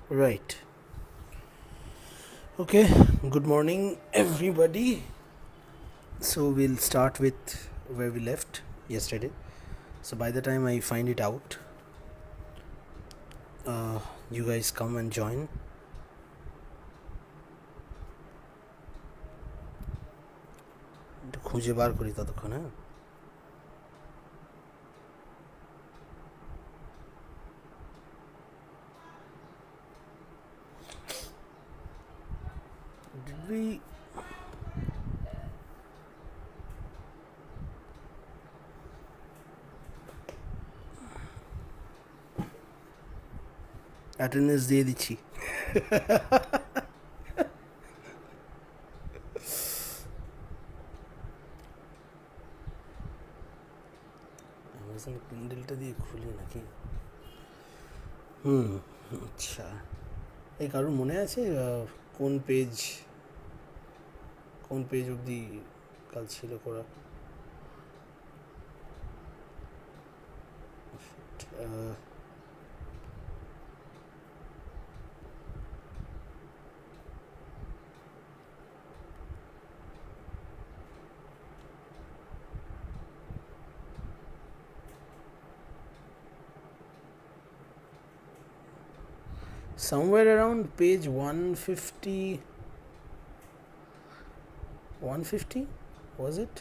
Right. Okay. Good morning, everybody. So we'll start with where we left yesterday. So by the time I find it out, uh, you guys come and join. একটু খুঁজে বার করি ততক্ষণ, হ্যাঁ? Did we? Attendance দিয়ে দিচ্ছি। Amazon কিন্ডেলটা দিয়ে খুলি নাকি? হুম। আচ্ছা, এই কারোর মনে আছে কোন পেজ অবধি কাল ছিল করা? Somewhere around page 150 was it?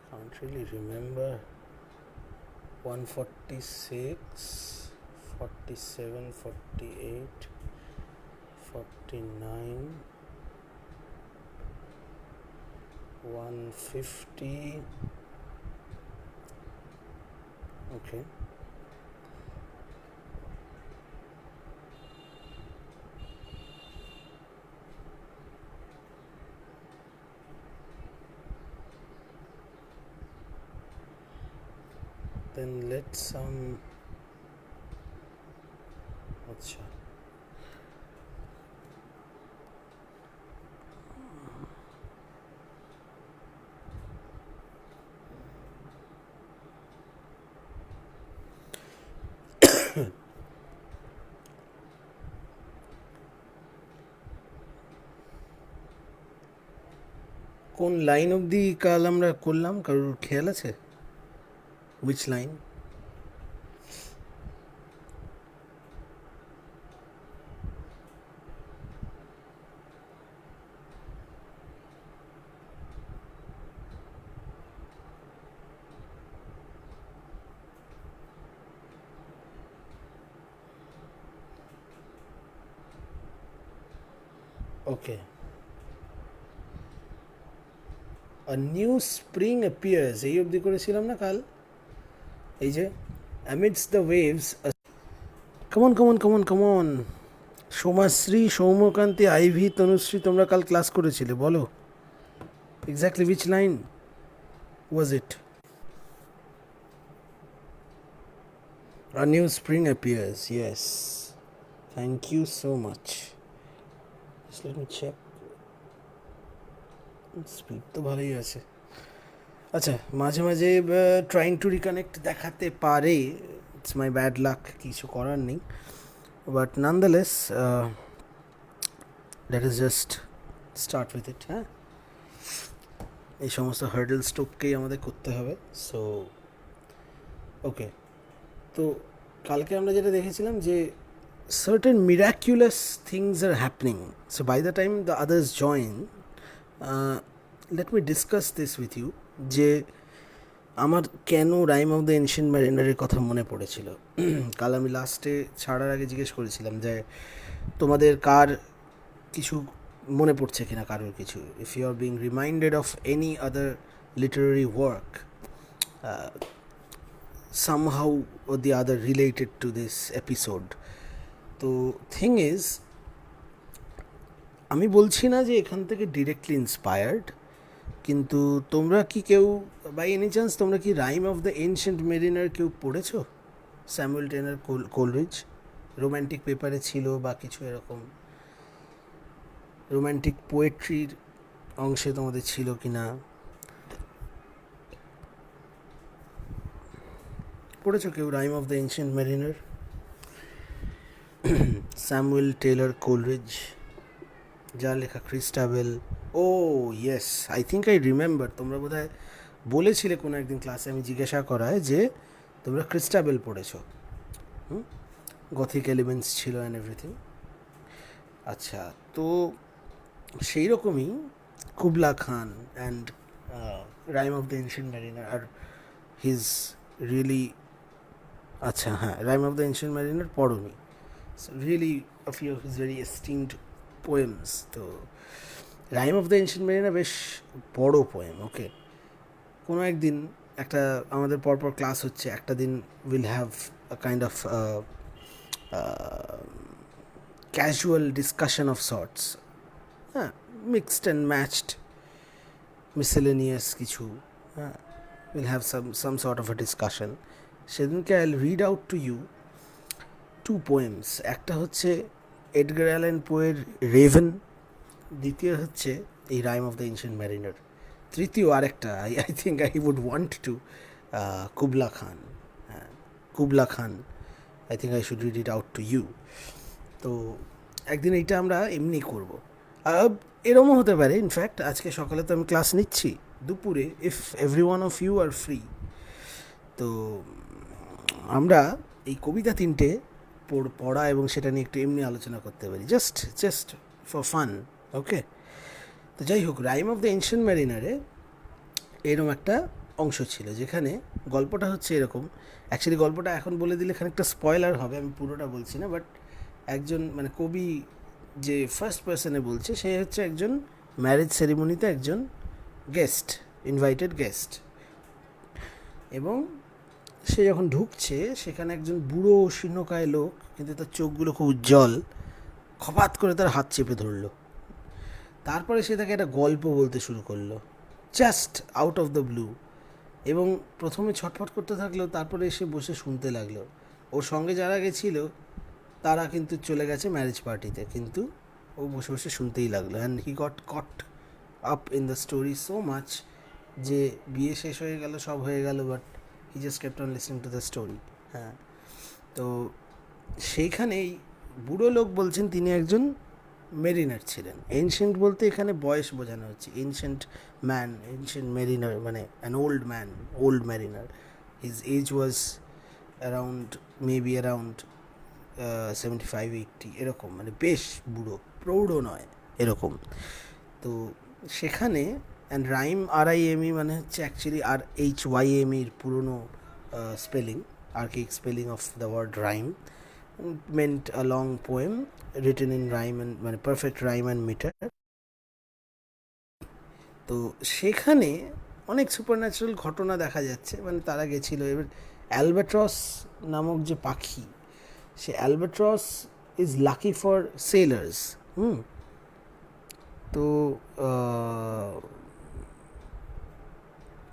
Can't really remember. 146, 47, 48, 49, 150. Okay. Then let's আচ্ছা, কোন লাইন অবধি কাল আমরা করলাম কারোর খেয়াল আছে? Which line? Okay. A new spring appears, এই অবধি করেছিলাম না কাল? এই যে amidst the waves. Come on. Somashree, Soumyakanti, Ivy, Tanushree, তোমরা কাল ক্লাস করেছিলে, বলো exactly which line was it? A new spring appears, yes. Thank you so much. Just let me check. Speed তো ভালোই আছে। আচ্ছা, মাঝে মাঝে ট্রাইং টু রিকানেক্ট দেখাতে পারে, ইটস মাই ব্যাড লাক, কিছু করার নেই। But nonetheless let us just start with it. হ্যাঁ, এই সমস্ত হার্ডেল স্টোককেই আমাদের করতে হবে। সো ওকে, তো কালকে আমরা যেটা দেখেছিলাম যে certain miraculous things are happening. So by the time the others join, let me discuss this with you. যে আমার কেন রাইম অফ দ্য এনশিয়েন্ট ম্যারিনারের কথা মনে পড়েছিল। কাল আমি লাস্টে ছাড়ার আগে জিজ্ঞেস করেছিলাম যে তোমাদের কার কিছু মনে পড়ছে কিনা, কারোর কিছু, if you are being reminded of any other literary work somehow or the other related to this episode. তো থিং ইজ, আমি বলছি না যে এখান থেকে ডিরেক্টলি ইন্সপায়ার্ড, কিন্তু তোমরা কি কেউ বাই এনি চান্স তোমরা কি rime of the ancient mariner কেউ পড়েছো? স্যামুয়েল টেনার কোলরিজ, রোম্যান্টিক পেপারে ছিল বা কিছু এরকম রোম্যান্টিক পোয়েট্রির অংশে তোমাদের ছিল কি না? পড়েছো কেউ rime of the ancient mariner? Samuel Taylor Coleridge, যার লেখা Christabel. Oh yes, I think I remember, তোমরা বোধহয় বলেছিলে কোনো একদিন ক্লাসে, আমি জিজ্ঞাসা করায় যে তোমরা ক্রিস্টাবেল পড়েছো, গথিক এলিমেন্টস ছিল অ্যান্ড এভরিথিং। আচ্ছা, তো সেই রকমই Kubla Khan and rime of the ancient mariner আর হিজ রিয়েলি, আচ্ছা হ্যাঁ, rime of the ancient mariner পড়োনি, really a few of his very esteemed poems. তো rime of the ancient mariner বেশ বড় পোয়েম। ওকে, কোনো একদিন একটা আমাদের পরপর ক্লাস হচ্ছে, একটা দিন will have a kind of casual discussion of sorts, হ্যাঁ, মিক্সড অ্যান্ড ম্যাচড মিসেলেনিয়াস কিছু, হ্যাঁ, will have some sort of a discussion. সেদিনকে I will read out to you two poems. একটা হচ্ছে এডগার অ্যালান পোয়ের রেভেন, দ্বিতীয় হচ্ছে এই rime of the ancient mariner, তৃতীয় আরেকটা I think I would want to Kubla Khan, হ্যাঁ Kubla Khan, I think I should read it out to you. তো একদিন এইটা আমরা এমনি করবো। এরমও হতে পারে, ইনফ্যাক্ট আজকে সকালে তো আমি ক্লাস নিচ্ছি, দুপুরে if every one of you are free, তো আমরা এই কবিতা তিনটে পড়া এবং সেটা নিয়ে একটু এমনি আলোচনা করতে পারি, জাস্ট ফর ফান। ওকে, তো যাই হোক, রাইম অফ দ্য এনশিয়েন্ট ম্যারিনারে এরকম একটা অংশ ছিল যেখানে গল্পটা হচ্ছে এরকম। অ্যাকচুয়ালি গল্পটা এখন বলে দিলে খানিকটা স্পয়লার হবে, আমি পুরোটা বলছি না, বাট একজন মানে কবি যে ফার্স্ট পার্সনে বলছে, সে হচ্ছে একজন ম্যারেজ সেরিমনিতে একজন গেস্ট, ইনভাইটেড গেস্ট, এবং সে যখন ঢুকছে সেখানে একজন বুড়ো শীর্ণকায় লোক, কিন্তু তার চোখগুলো খুব উজ্জ্বল, খপাত করে তার হাত চেপে ধরলো। তারপরে সে তাকে একটা গল্প বলতে শুরু করলো, just out of the blue, এবং প্রথমে ছটফট করতে থাকলো, তারপরে এসে বসে শুনতে লাগলো। ওর সঙ্গে যারা গেছিল তারা কিন্তু চলে গেছে ম্যারেজ পার্টিতে, কিন্তু ও বসে বসে শুনতেই লাগলো, and he got caught up in the story so much যে বিয়ে শেষ হয়ে গেল, সব হয়ে গেল, but he just kept on listening to the story. হ্যাঁ, তো সেইখানেই বুড়ো লোক বলছেন তিনি একজন মেরিনার ছিলেন। এনশিয়েন্ট বলতে এখানে বয়স বোঝানো হচ্ছে, এনশিয়েন্ট ম্যান, এনশিয়েন্ট মেরিনার মানে an old man, old mariner. His age was around maybe around 75-80 এরকম, মানে বেশ বুড়ো, প্রৌঢ় নয় এরকম। তো সেখানে অ্যান্ড রাইম RIME মানে হচ্ছে অ্যাকচুয়ালি RHYMEর পুরনো spelling, archaic spelling of the word rhyme, meant a long poem written in rhyme and মানে perfect rhyme and meter. তো সেখানে অনেক সুপারন্যাচারাল ঘটনা দেখা যাচ্ছে, মানে তারা গেছিল। এবার অ্যালবাট্রস নামক যে পাখি, সে albatross is lucky for sailors. তো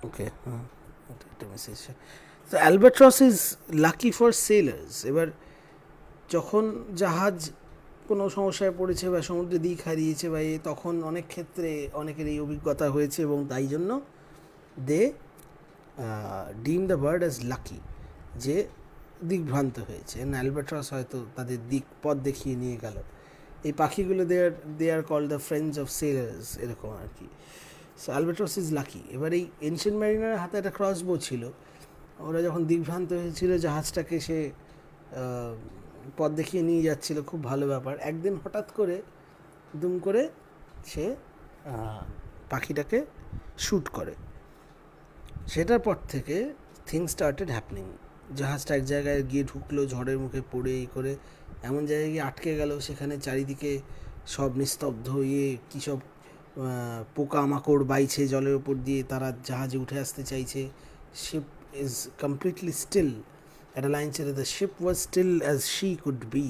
ওকে, হ্যাঁ একটা মেসেজ। তো albatross is lucky for sailors. এবার যখন জাহাজ কোনো সমস্যায় পড়েছে বা সমুদ্রে দিক হারিয়েছে বা তখন অনেক ক্ষেত্রে অনেকের এই অভিজ্ঞতা হয়েছে, এবং তাই জন্য দে ডিম দ্য বার্ড অ্যাজ লাকি, যে দিকভ্রান্ত হয়েছে। অ্যালবাট্রস হয়তো তাদের পথ দেখিয়ে নিয়ে গেল। এই পাখিগুলো they are called the friends of sailors, এরকম আর কি। So albatross is lucky. এবার এই এনশিয়েন্ট ম্যারিনারের হাতে একটা ক্রসবো ছিল। ওরা যখন দিকভ্রান্ত হয়েছিল, জাহাজটাকে সে পথ দেখিয়ে নিয়ে যাচ্ছিল, খুব ভালো ব্যাপার। একদিন হঠাৎ করে দুম করে সে পাখিটাকে শ্যুট করে। সেটার পর থেকে থিংস স্টার্টেড হ্যাপনিং। জাহাজটা এক জায়গায় গিয়ে ঢুকলো, ঝড়ের মুখে পড়ে এই করে এমন জায়গায় গিয়ে আটকে গেল, সেখানে চারিদিকে সব নিস্তব্ধ, কী সব পোকামাকড় বাইছে জলের ওপর দিয়ে, তারা জাহাজে উঠে আসতে চাইছে। Ship is completely still. একটা লাইন ছিল, the ship was still as she could be.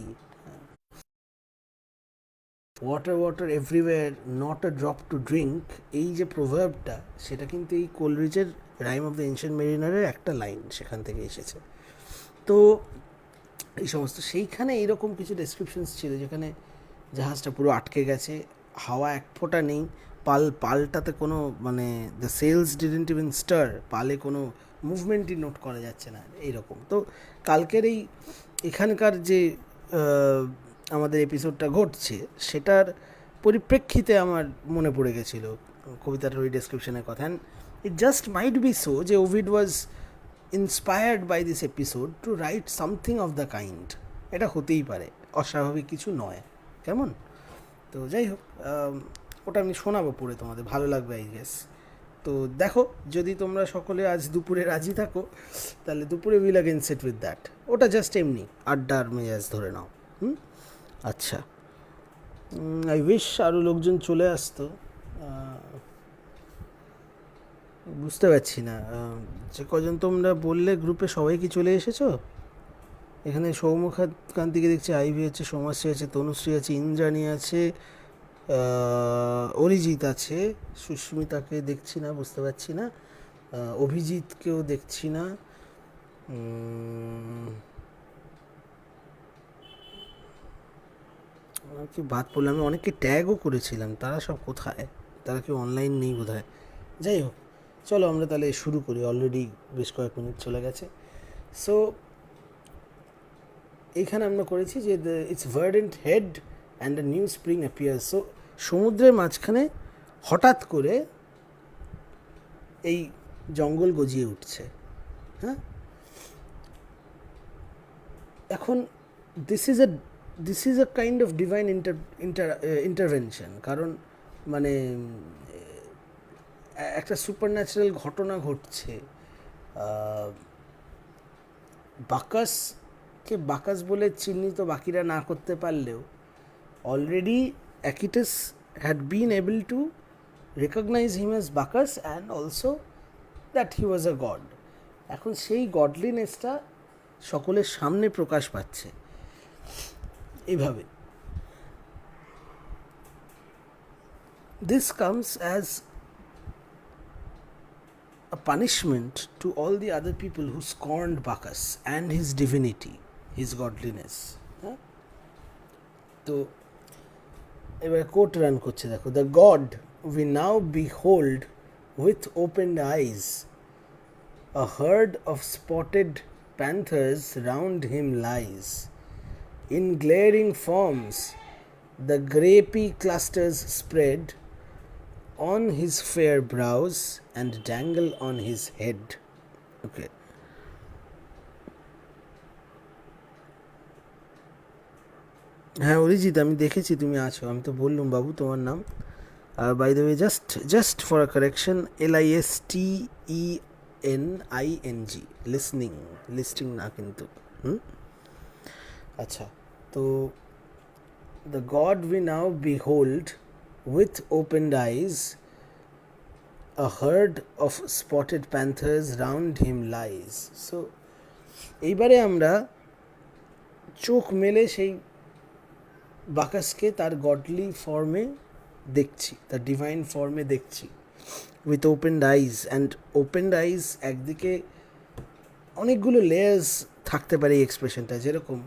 Water water everywhere, not a drop to drink, এই যে প্রভাবটা, সেটা কিন্তু এই কোলরিজের রাইম অফ দ্য এনশিয়েন্ট মেরিনারের একটা লাইন, সেখান থেকে এসেছে। তো এই সমস্ত সেইখানে এইরকম কিছু ডেসক্রিপশনস ছিল যেখানে জাহাজটা পুরো আটকে গেছে, হাওয়া এক ফোঁটা নেই, পালটাতে কোনো মানে the sails didn't even stir, পালে কোনো মুভমেন্টই নোট করা যাচ্ছে না, এইরকম। তো কালকের এখানকার যে আমাদের এপিসোডটা ঘটছে সেটার পরিপ্রেক্ষিতে আমার মনে পড়ে গেছিলো কবিতাটার ওই ডেসক্রিপশনের কথা। And it just might be so যে Ovid was inspired by this episode to write something of the kind. এটা হতেই পারে, অস্বাভাবিক কিছু নয়, কেমন? তো যাই হোক, ওটা আমি শোনাবো পড়ে, তোমাদের ভালো লাগবে আই গেস। তো দেখো, যদি তোমরা সকলে আজ দুপুরে রাজি থাকো তাহলে দুপুরে will again set with that. ওটা জাস্ট এমনি আড্ডার মেজাজ ধরে নাও। আচ্ছা, আই উইশ আরও লোকজন চলে আসতো। বুঝতে পারছি না, যে কজন তোমরা বললে গ্রুপে সবাই কি চলে এসেছো? এখানে সৌমকান্তিকে দেখছি, আইভি আছে, সমাশ্রী আছে, তনুশ্রী আছে, ইন্দ্রাণী আছে, অরিজিৎ আছে, সুস্মিতাকে দেখছি না, বুঝতে পারছি না, অভিজিৎকেও দেখছি না, কি বাদ পড়লো, আমি অনেককে ট্যাগও করেছিলাম, তারা সব কোথায়? তারা কি অনলাইন নেই বোধ হয়। যাই হোক, চলো আমরা তাহলে শুরু করি, অলরেডি বেশ কয়েক মিনিট চলে গেছে। সো এইখানে আমরা করেছি যে it's verdant head and a new spring appears. So সমুদ্রের মাঝখানে হঠাৎ করে এই জঙ্গল গজিয়ে উঠছে। হ্যাঁ, এখন this is a kind of divine intervention. কারণ মানে একটা সুপার ন্যাচারাল ঘটনা ঘটছে। বাকাসকে বাকাস বলে চিহ্নিত বাকিরা না করতে পারলেও already Acoetes had been able to recognize him as Bacchus and also that he was a god. এখন সেই গডলিনেসটা সকলের সামনে প্রকাশ পাচ্ছে এইভাবে। This comes as a punishment to all the other people who scorned Bacchus and his divinity, his godliness. তো এবার কোট রান করছে, দেখো, the god we now behold with opened eyes, a herd of spotted panthers round him lies. In glaring forms the grapey clusters spread on his fair brows and dangle on his head. Okay. হ্যাঁ অরিজিৎ, আমি দেখেছি তুমি আছো, আমি তো বললুম বাবু তোমার নাম। আর by the way, just for a correction, LISTENING, listing না কিন্তু। আচ্ছা, তো the god we now behold with opened eyes, a herd of spotted panthers round him lies. So এইবারে আমরা চোখ মেলে সেই বাকাসকে তার গডলি ফর্মে দেখছি, তার ডিভাইন ফর্মে দেখছি, with opened eyes. And opened eyes একদিকে অনেকগুলো লেয়ার্স থাকতে পারে এই এক্সপ্রেশনটা, যেরকম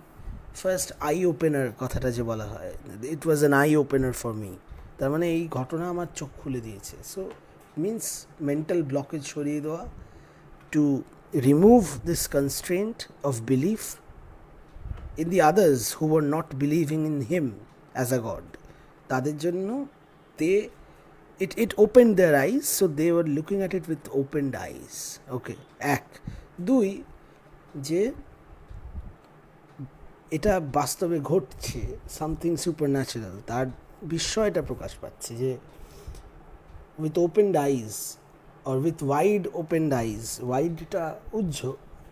ফার্স্ট আই ওপেনার কথাটা যে বলা হয়, it was an eye opener for me, তার মানে এই ঘটনা আমার চোখ খুলে দিয়েছে। সো মিন্স মেন্টাল ব্লকেজ সরিয়ে দেওয়া, to remove this constraint of belief in the others who were not believing in him as a god. তাদের জন্য it opened their eyes, so they were looking at it with opened eyes. Okay, এক দুই, যে এটা বাস্তবে ঘটছে, something super natural, তার বিস্ময়টা প্রকাশ পাচ্ছে, যে with opened eyes or with wide opened eyes, wideটা উজ্জ,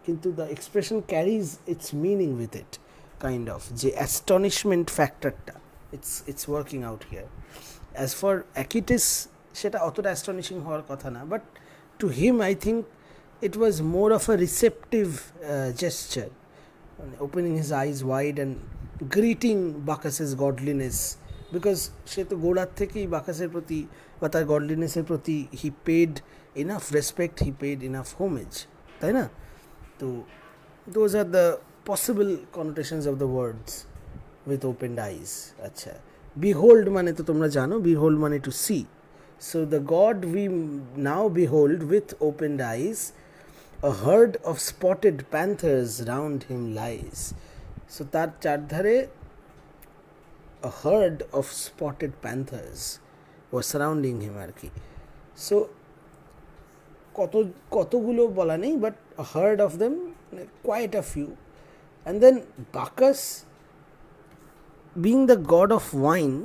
কিন্তু the expression carries its meaning with it, kind of যে অ্যাস্টনিশমেন্ট ফ্যাক্টরটা, it's working out here. As for Acoetes সেটা অতটা অ্যাস্টনিশিং হওয়ার কথা না, but to him I think it was more of a receptive gesture, opening his eyes wide and greeting Bacchus's godliness, because সে তো গোড়ার থেকেই বাকাসের প্রতি বা তার গডলিনেসের প্রতি he paid enough respect, he paid enough homage, তাই না? তো those are the possible connotations of the words with opened eyes. আচ্ছা, বিহোল্ড মানে তো তোমরা জানো, বিহোল্ড মানে to see. So the god we now behold with opened eyes, a herd of spotted panthers round him lies. So তার চারধারে a herd of spotted panthers were surrounding him আর কি. So কতগুলো বলা নেই, but a herd of them, quite a few. And then Bacchus, being the god of wine,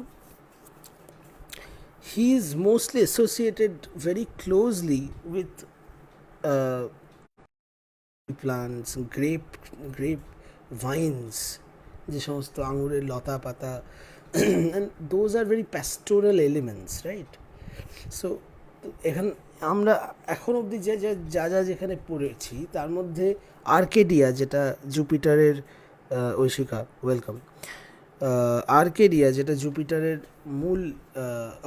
he is mostly associated very closely with plants, grape vines, যে সমস্ত আঙুরের লতা পাতা, and those are very pastoral elements, right? So এখানে আমরা এখন অবধি যা যেখানে পড়েছি তার মধ্যে আর্কেডিয়া, যেটা জুপিটারের ঐশিকা ওয়েলকাম, আর্কেডিয়া যেটা জুপিটারের মূল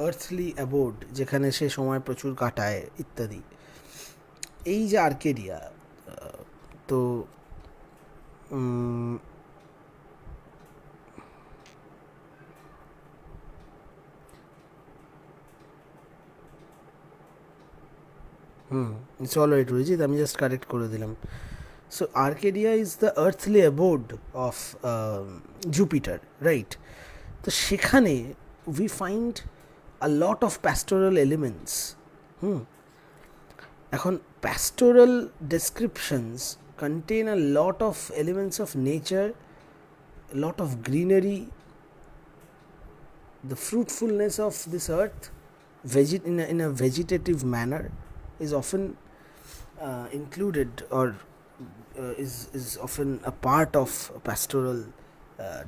আর্থলি অ্যাবোর্ড, যেখানে সে সময় প্রচুর কাটায় ইত্যাদি, এই যে আর্কেডিয়া, তো ইটস অল রাইট রুজিত, আমি জাস্ট কারেক্ট করে দিলাম. So Arcadia is the earthly abode of Jupiter, right? তো সেখানে we find a lot of pastoral elements. এখন pastoral descriptions contain a lot of elements of nature, a lot of greenery, the fruitfulness of this earth in a vegetative manner is often included, or is often a part of pastoral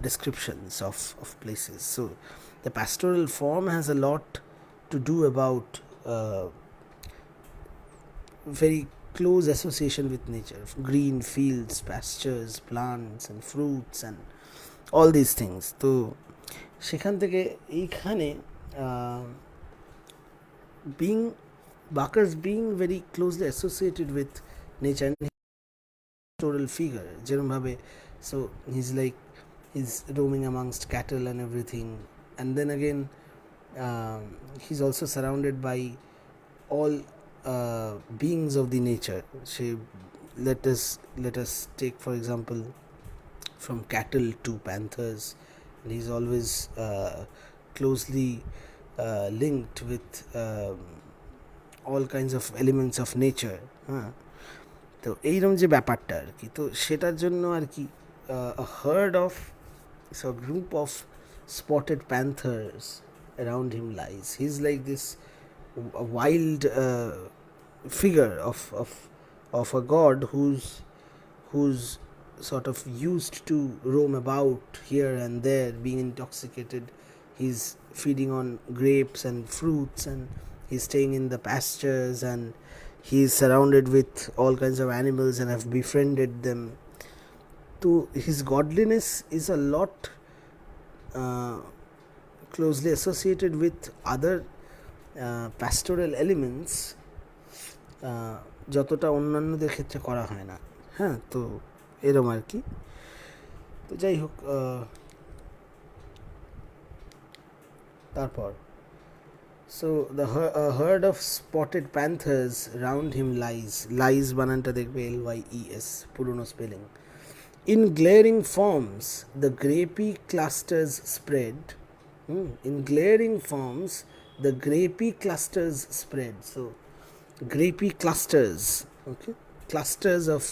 descriptions of places. So the pastoral form has a lot to do about very close association with nature, green fields, pastures, plants and fruits and all these things. তো সেখান থেকে এইখানে Bacchus being very closely associated with nature and pastoral figure, যেরমভাবে, so he's roaming amongst cattle and everything, and then again he's also surrounded by all beings of the nature. Let us take for example from cattle to panthers, and he's always closely linked with all kinds of elements of nature. তো এইরকম যে ব্যাপারটা আর কি, তো সেটার জন্য আর কি a herd of, so a group of spotted panthers around him lies. He's like this wild figure of a god who's sort of used to roam about here and there, being intoxicated. He's feeding on grapes and fruits, and he's staying in the pastures, and he's surrounded with all kinds of animals and have befriended them. So his godliness is a lot closely associated with other pastoral elements, যতটা অন্যান্যদের ক্ষেত্রে করা হয় না. হ্যাঁ, তো এরম আর কি. তো যাই হোক, তারপর so the herd of spotted panthers round him lies বানানটা দেখবে LYES, পুরনো spelling. In glaring forms the grapey clusters spread. In glaring forms the grapey clusters spread. So grapey clusters, okay, clusters of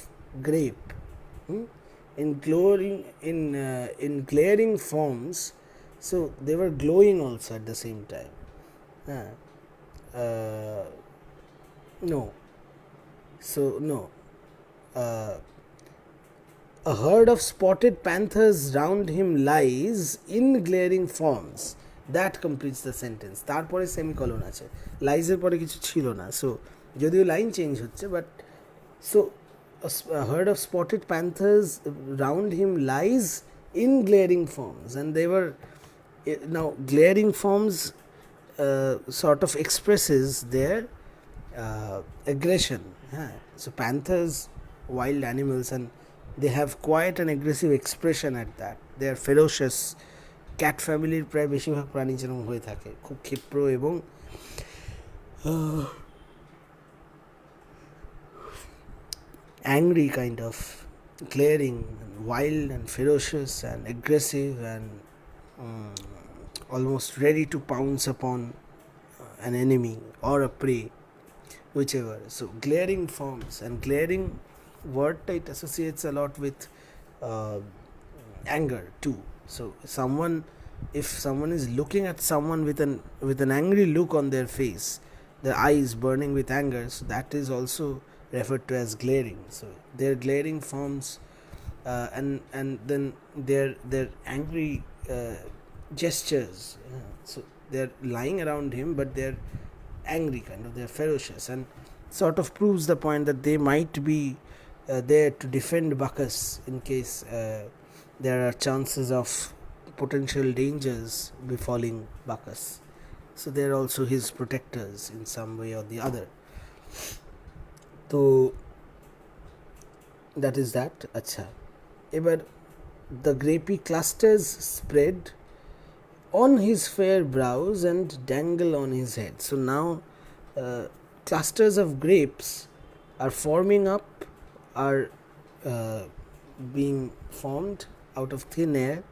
grape. In glaring forms, so they were glowing also at the same time. No. So no. A herd of spotted panthers round him lies in glaring forms. That completes the sentence. তারপরে semicolon আছে, লাইজের পরে কিছু ছিল না, so যদিও line change হচ্ছে, but so a herd of spotted panthers round him lies in glaring forms, and they were now glaring forms sort of expresses their aggression. So panthers, wild animals, and they have quite an aggressive expression at that. They are ferocious. Cat ফ্যামিলির প্রায় বেশিরভাগ প্রাণী যেরকম হয়ে থাকে, খুব ক্ষিপ্র এবং angry, kind of glaring and wild and ferocious and aggressive and almost ready to pounce upon an enemy or a prey, whichever. So glaring forms, and glaring word it associates a lot with uh, anger too. So if someone is looking at someone with an angry look on their face, their eyes burning with anger, so that is also referred to as glaring. So their glaring forms, and then their angry gestures. So they're lying around him, but they're angry, kind of, they're ferocious, and sort of proves the point that they might be there to defend Bacchus in case there are chances of potential dangers befalling Bacchus. So they're also his protectors in some way or the other. So that is that. Acha. Ebar the grapey clusters spread on his fair brows and dangle on his head. So now clusters of grapes are forming up, are being formed out of thin air,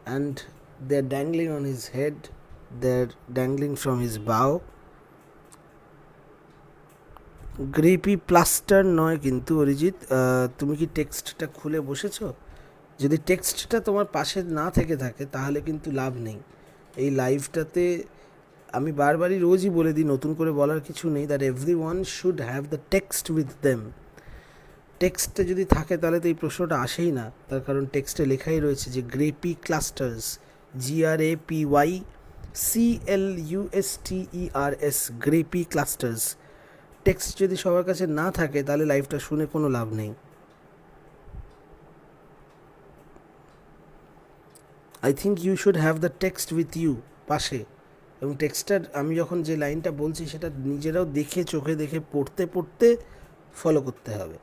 and they're dangling on his head, they're dangling from his bow. Grapey plaster নয় কিন্তু অরিজিৎ, তুমি কি টেক্সটটা খুলে বসেছো? যদি টেক্সটটা তোমার পাশে না থেকে থাকে তাহলে কিন্তু লাভ নেই। এই লাইভটাতে আমি বারবারই রোজই বলে দিই, নতুন করে বলার কিছু নেই, that every one should have the text with them. টেক্সটে যদি থাকে তাহলে তো এই প্রশ্নটা আসেই না, তার কারণ টেক্সটে লেখাই রয়েছে যে গ্রেপি ক্লাস্টার্স, GRAPYCLUSTERS, গ্রেপি ক্লাস্টার্স। টেক্সট যদি সবার কাছে না থাকে তাহলে লাইভটা শুনে কোনো লাভ নেই। I think you should have the text with you, পাশে। এবং টেক্সটার আমি যখন যে লাইনটা বলছি সেটা নিজেরাও দেখে, চোখে দেখে, পড়তে পড়তে ফলো করতে হবে।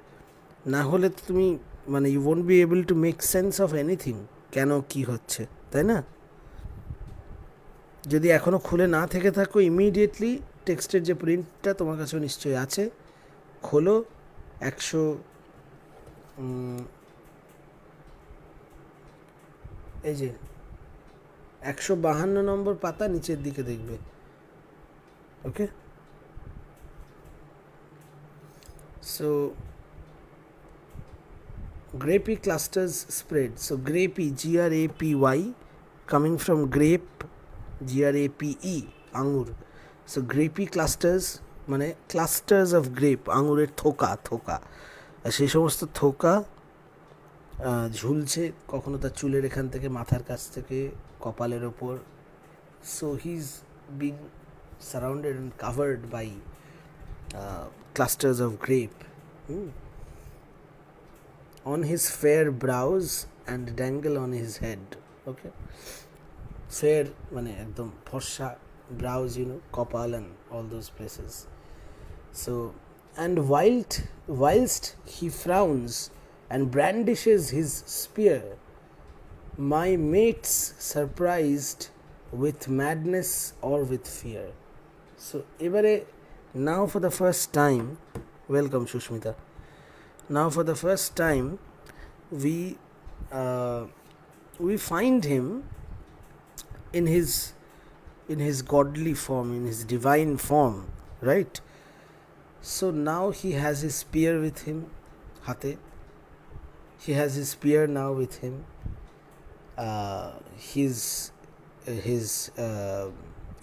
না হলে তুমি মানে you won't be able to make sense of anything, কেন কি হচ্ছে, তাই না? যদি এখনও খুলে না থেকে থাকো, ইমিডিয়েটলি টেক্সটের যে প্রিন্টটা তোমার কাছেও নিশ্চয়ই আছে, খোলো। 100 এই যে 152 নম্বর পাতা নিচের দিকে দেখবে। ওকে, so grapey clusters spread. So grapey, GRAPY, coming from grape, GRAPE, আঙুর। So grapey clusters মানে clusters of grape, আঙুরের থোকা থোকা, আর সেই সমস্ত থোকা ঝুলছে কখনো তার চুলের এখান থেকে, মাথার কাছ থেকে, কপালের ওপর। So he is being surrounded and covered by clusters of grape. On his fair brows and dangle on his head. Okay, fair মানে একদম ফর্সা, brows, কপাল and all those places. So, and whilst he frowns and brandishes his spear, my mates surprised with madness or with fear. So এবারে, now for the first time, welcome Shushmita. Now for the first time we find him in his godly form, in his divine form, right? So now he has his spear with him, hate. He has his spear now with him. His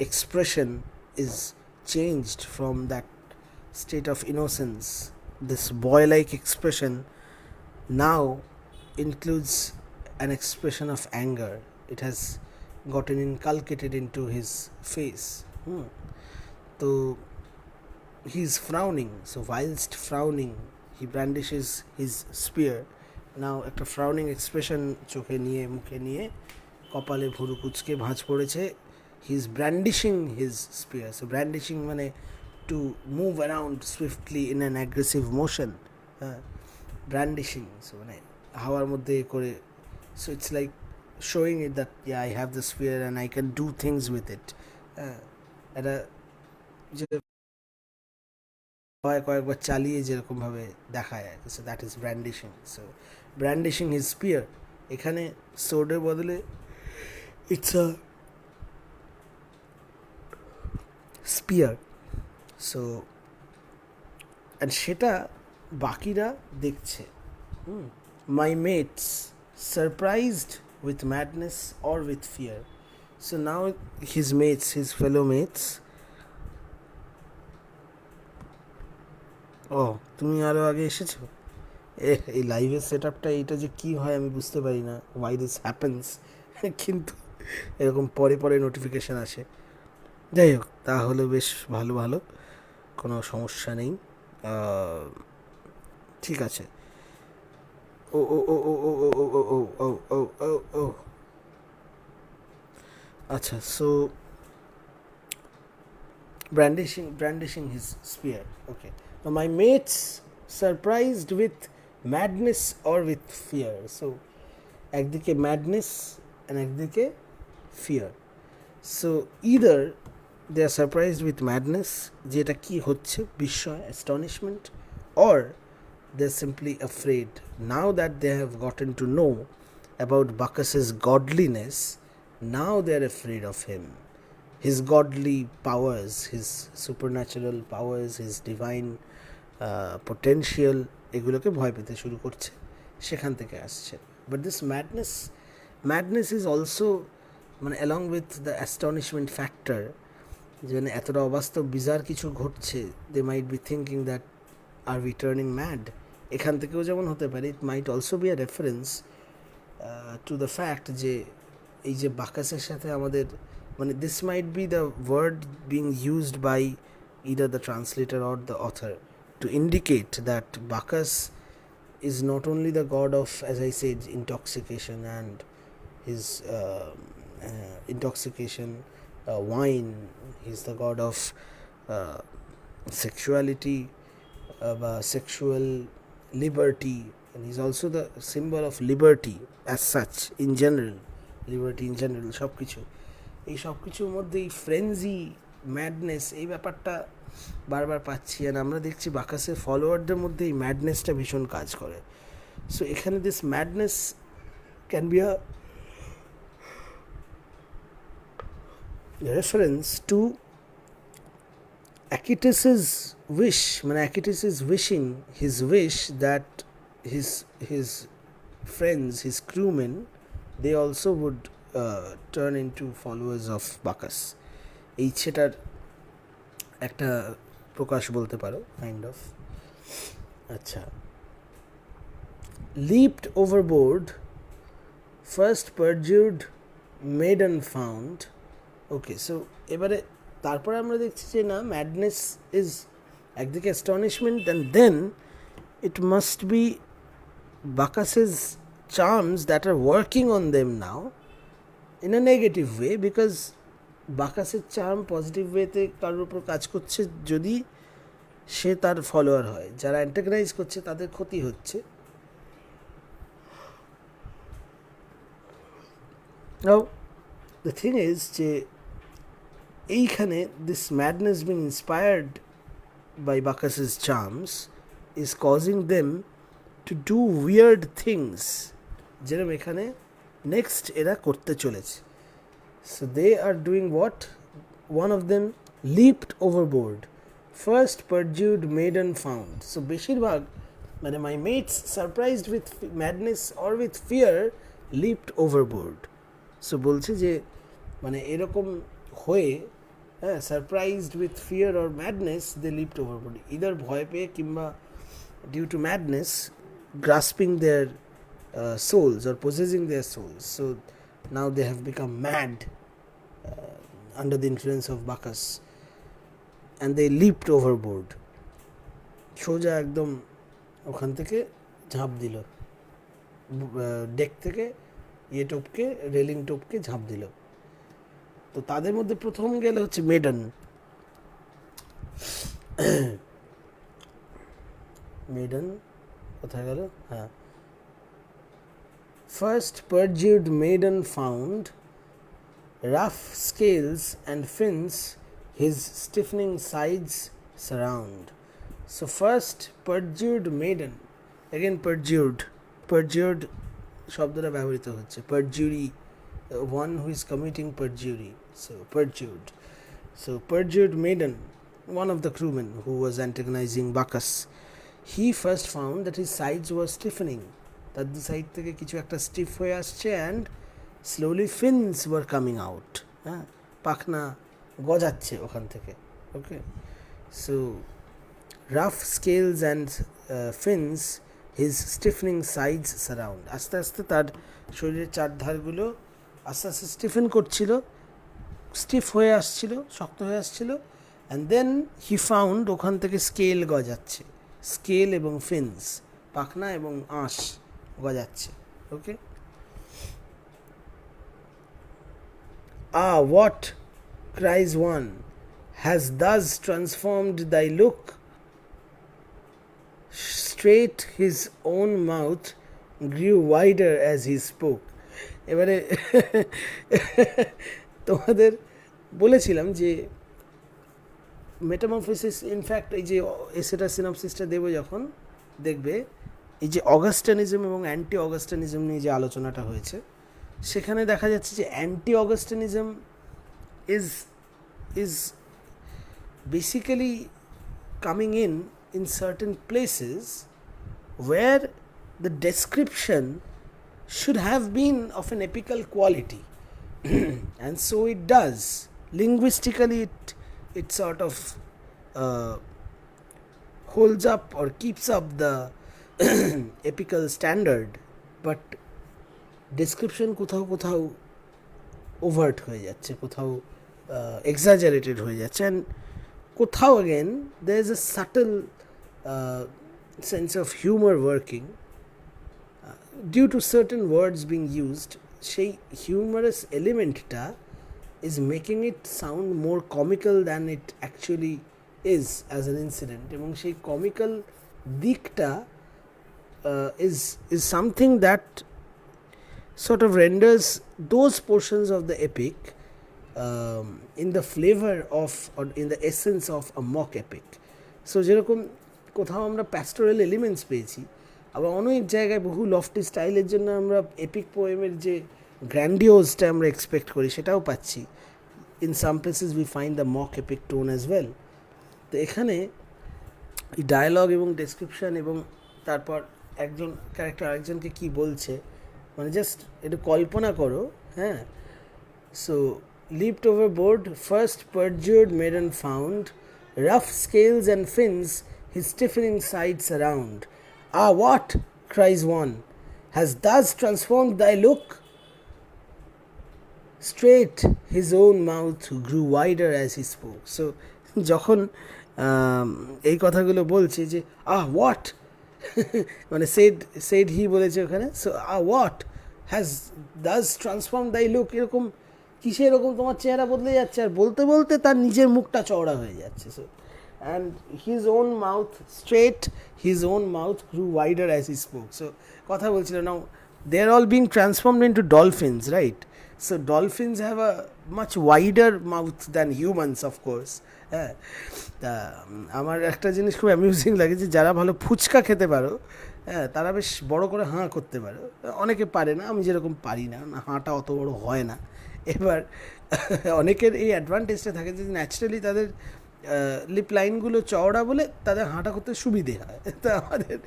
expression is changed from that state of innocence. This boy-like expression now includes an expression of anger. It has gotten inculcated into his face. So he's frowning. So whilst frowning, he brandishes his spear. Now একটা frowning expression চোখে নিয়ে, মুখে নিয়ে, কপালে ভুরু কুচকে ভাঁজ পড়েছে, he is brandishing his spear. So brandishing মানে to move around swiftly in an aggressive motion. Brandishing, so মানে হাওয়ার মধ্যে করে, so it's like showing it that yeah, I have the spear and I can do things with it. এটা যে কয়েকবার চালিয়ে যেরকম ভাবে দেখায়, so that is brandishing. So brandishing his spear, এখানে সোর্ডের বদলে it's a spear. So and সেটা বাকিরা দেখছে। My mates surprised with madness or with fear. So now his mates, his fellow mates, ও তুমি আরও আগে এসেছো। এই লাইভের সেট আপটা এইটা যে কী হয় আমি বুঝতে পারি না, ওয়াই দিস হ্যাপেন্স, কিন্তু এরকম পরে পরে নোটিফিকেশান আসে। যাই হোক, তাহলে বেশ ভালো ভালো, কোনো সমস্যা নেই, ঠিক আছে। ও ও ও ও ও ও ও ও ও ও ও ও আচ্ছা, so brandishing his spear. Okay. Now my mates surprised with madness or with fear. So একদিকে madness and একদিকে fear. So either they are surprised with madness, যেটা কি হচ্ছে, বিস্ময়, astonishment, or they're simply afraid. Now that they have gotten to know about Bacchus's godliness, now they're afraid of him. His godly powers, his supernatural powers, his divine potential, এগুলোকে ভয় পেতে শুরু করছে, সেখান থেকে আসছে। But this madness is also, মানে along with the astonishment factor, যে মানে এতটা অবাস্তব বিজার কিছু ঘটছে, they might be thinking that are we turning mad, এখান থেকেও যেমন হতে পারে, it might also be a reference to the fact যে এই যে বাকাসের সাথে আমাদের, মানে this might be the word being used by either the translator or the author to indicate that Bacchus is not only the god of, as I said, intoxication and his intoxication, wine, he's the god of sexuality, sexual liberty, and he's also the symbol of liberty as such in general, liberty in general, সব কিছু, এই সব কিছুর মধ্যে এই frenzy, madness, এই ব্যাপারটা বারবার পাচ্ছি। আর আমরা দেখছি বাকাসের ফলোয়ারদের মধ্যে এই ম্যাডনেসটা ভীষণ কাজ করে। সো এখানে this madness can be a reference two Achilles' wish, মানে Achilles is wishing his wish that his friends, his crewmen, they also would turn into followers of Bacchus. এই সেটার একটা প্রকাশ বলতে পারো, কাইন্ড অফ। আচ্ছা, leaped overboard, first perjured maiden found. Okay, so এবারে তারপরে আমরা দেখছি যে না, ম্যাডনেস ইজ একদিকে astonishment, and then it must be Bacchus's charms that are working on them now in a negative way, because বাকাসের charm positive ওয়েতে কারোর উপর কাজ করছে যদি সে তার ফলোয়ার হয়, যারা অ্যান্টাগনাইজ করছে তাদের ক্ষতি হচ্ছে। নাও দ্য থিং ইজ যে এইখানে this madness being inspired by Bacchus's charms is causing them to do weird things, যেরকম এখানে নেক্সট এরা করতে চলেছে। So they are doing what? One of them leaped overboard. First perjured maiden found. So বেশিরভাগ, মানে my mates surprised with madness or with fear leaped overboard. So বলছে যে মানে এরকম হয়ে, হ্যাঁ, surprised with fear or madness they leapt overboard, either ভয় পেয়ে কিংবা due to madness grasping their souls or possessing their souls. So now they have become mad under the influence of Bacchus, and they leaped overboard. সোজা একদম ওখান থেকে ঝাঁপ দিল, day থেকে ইয়ে টপকে, রেলিং টপকে ঝাঁপ দিল। তো তাদের মধ্যে প্রথম গেলে হচ্ছে মেডন। মেডন কোথায় গেল? হ্যাঁ, first perjured maiden found, rough scales and fins his stiffening sides surround. So first perjured maiden, again perjured শব্দটা ব্যবহৃত হচ্ছে, perjury, one who is committing perjury, so perjured. So perjured maiden, one of the crewmen who was antagonizing Bacchus, he first found that his sides were stiffening, তার দু side থেকে কিছু একটা stiff হয়ে আসছে, and slowly fins were coming out, হ্যাঁ, পাখনা গজাচ্ছে ওখান থেকে। Okay, so rough scales and fins his stiffening sides surround, আস্তে আস্তে তার শরীরের চারধারগুলো আস্তে আস্তে স্টিফেন করছিল, স্টিফ হয়ে আসছিল, শক্ত হয়ে আসছিল, অ্যান্ড দেন হি ফাউন্ড ওখান থেকে স্কেল গজাচ্ছে, স্কেল এবং ফিনস, পাখনা এবং আঁশ গজাচ্ছে। ওকে, what cries one, has thus transformed thy look, straight his own mouth grew wider as he spoke। এবারে তোমাদের বলেছিলাম যে মেটামরফোসিস, ইনফ্যাক্ট এই যে এসেটা সিনপসিসটা দেবো যখন দেখবে, এই যে অগাস্টানিজম এবং অ্যান্টি অগাস্টানিজম নিয়ে যে আলোচনাটা হয়েছে, সেখানে দেখা যাচ্ছে যে anti অগাস্টানিজম is basically coming in certain places where the description should have been of an epical quality and so it does linguistically, it sort of holds up or keeps up the epical standard, but description কোথাও কোথাও overt হয়ে যাচ্ছে, কোথাও exaggerated হয়ে যাচ্ছে, and কোথাও again there is a subtle sense of humor working due to certain words being used, সেই humorous এলিমেন্টটা is making it sound more comical than it actually is as an incident, এবং সেই comical দিকটা is something that sort of renders those portions of the epic in the flavor of or in the essence of a mock epic. So যেরকম কোথাও আমরা pastoral elements পেয়েছি, আবার অনেক জায়গায় বহু লফটি স্টাইলের জন্য আমরা এপিক পোয়েমের যে গ্র্যান্ডিওজটা আমরা এক্সপেক্ট করি সেটাও পাচ্ছি। In some places we find the mock epic tone as well. তো এখানে এই ডায়ালগ এবং ডেসক্রিপশন এবং তারপর একজন ক্যারেক্টার আরেকজনকে কী বলছে, মানে জাস্ট একটু কল্পনা করো, হ্যাঁ। So leaped overboard, first perjured maiden found, rough scales and fins his stiffening sides around. What, cries one, has thus transformed thy look, straight his own mouth grew wider as he spoke. So যখন এই কথাগুলো বলছে যে what মানে said he বলেছে ওখানে, so what has thus transformed thy look, এরকম কিসে এরকম তোমার চেহারা বদলে যাচ্ছে, আর বলতে বলতে তার নিজের মুখটা চওড়া হয়ে যাচ্ছে। So and his own mouth straight, his own mouth grew wider as he spoke. So কথা বলছিল, now they are all being transformed into dolphins, right? So dolphins have a much wider mouth than humans, of course. হ্যাঁ, তা আমার একটা জিনিস খুব amusing লাগে যে যারা ভালো ফুচকা খেতে পারো, হ্যাঁ, তারা বেশ বড় করে হাঁ করতে পারো। অনেকে পারে না, আমি যেরকম পারি না, হাঁটা অত বড় হয় না। এবার অনেকের এই অ্যাডভান্টেজটা থাকে যে ন্যাচারালি তাদের লিপ লাইনগুলো চওড়া বলে তাদের হাঁটা করতে সুবিধে হয়, তা আমাদের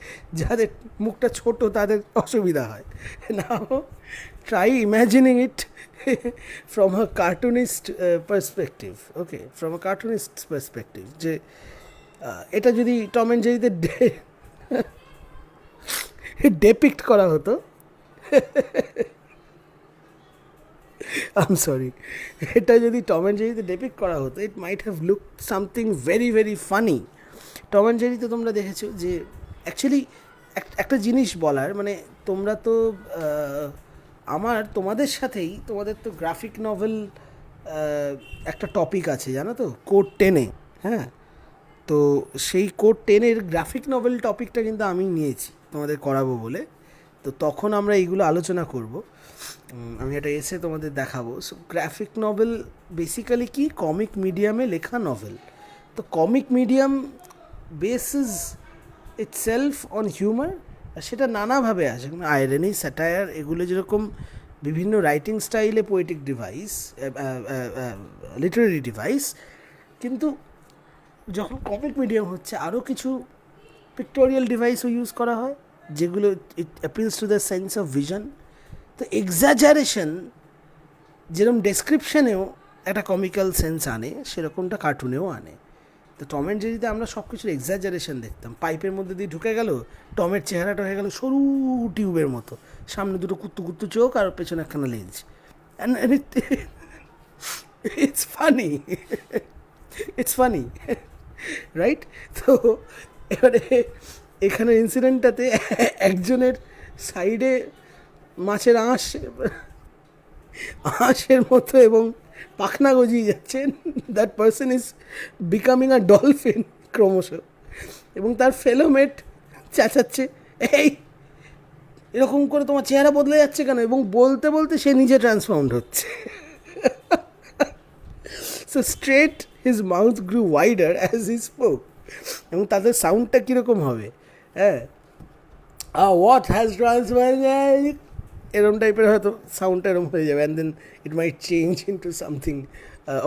যাদের মুখটা ছোট তাদের অসুবিধা হয়। Now try imagining it from a cartoonist perspective. Okay, from a cartoonist perspective, যে এটা যদি টম অ্যান্ড জেরিতে ডেপিক্ট করা হতো, I'm sorry, এটা যদি টম অ্যান্ড জেরিতে ডেপিক্ট করা হতো, it might have look something very very funny. Tom and জেরিতে তোমরা দেখেছো যে অ্যাকচুয়ালি একটা জিনিস বলার, মানে তোমরা তো তোমাদের সাথেই, তোমাদের তো গ্রাফিক নভেল একটা টপিক আছে জানো তো, কোড 10-এ। হ্যাঁ, তো সেই কোড 10-এর গ্রাফিক নভেল টপিকটা কিন্তু আমি নিয়েছি তোমাদের করাবো বলে। তো তখন আমরা এইগুলো আলোচনা করব, আমি একটা এসে তোমাদের দেখাবো। সো গ্রাফিক নভেল বেসিক্যালি কি, কমিক মিডিয়ামে লেখা নভেল। তো comic medium basis itself on humour, সেটা নানাভাবে আসে, আইরনি, স্যাটায়ার, এগুলো যেরকম বিভিন্ন রাইটিং স্টাইলে পোয়েটিক ডিভাইস, লিটারেরি ডিভাইস, কিন্তু যখন কমিক মিডিয়াম হচ্ছে আরও কিছু পিক্টোরিয়াল ডিভাইসও ইউজ করা হয় যেগুলো it appeals to the sense of vision. তো এক্সাজারেশন যেরকম ডেসক্রিপশনেও একটা কমিক্যাল সেন্স আনে, সেরকমটা কার্টুনেও আনে। তো টম অ্যান্ড জেরিতে আমরা সব কিছুর এক্সাজারেশন দেখতাম। পাইপের মধ্যে দিয়ে ঢুকে গেল, টমের চেহারাটা হয়ে গেল সরু টিউবের মতো, সামনে দুটো কুত্তু কুত্তু চোখ আর পেছনে একখানা lens, and it's funny, it's funny, right? তো এবারে এখানে ইনসিডেন্টটাতে একজনের সাইডে মাছের আঁশের মতো এবং পাখনা গজিয়ে যাচ্ছেন, that person is becoming a dolphin ক্রমশ, এবং তার ফেলোমেট চেঁচাচ্ছে, এই এরকম করে তোমার চেহারা বদলে যাচ্ছে কেন, এবং বলতে বলতে সে নিজে ট্রান্সফর্মড হচ্ছে। So straight his mouth grew wider as he spoke. এবং তাদের সাউন্ডটা কীরকম হবে, হ্যাঁ, হোয়াট হ্যাজ ট্রান্সফর্মড, এরম টাইপের হয়তো সাউন্ডটা এরম হয়ে যাবে, and then it might change into something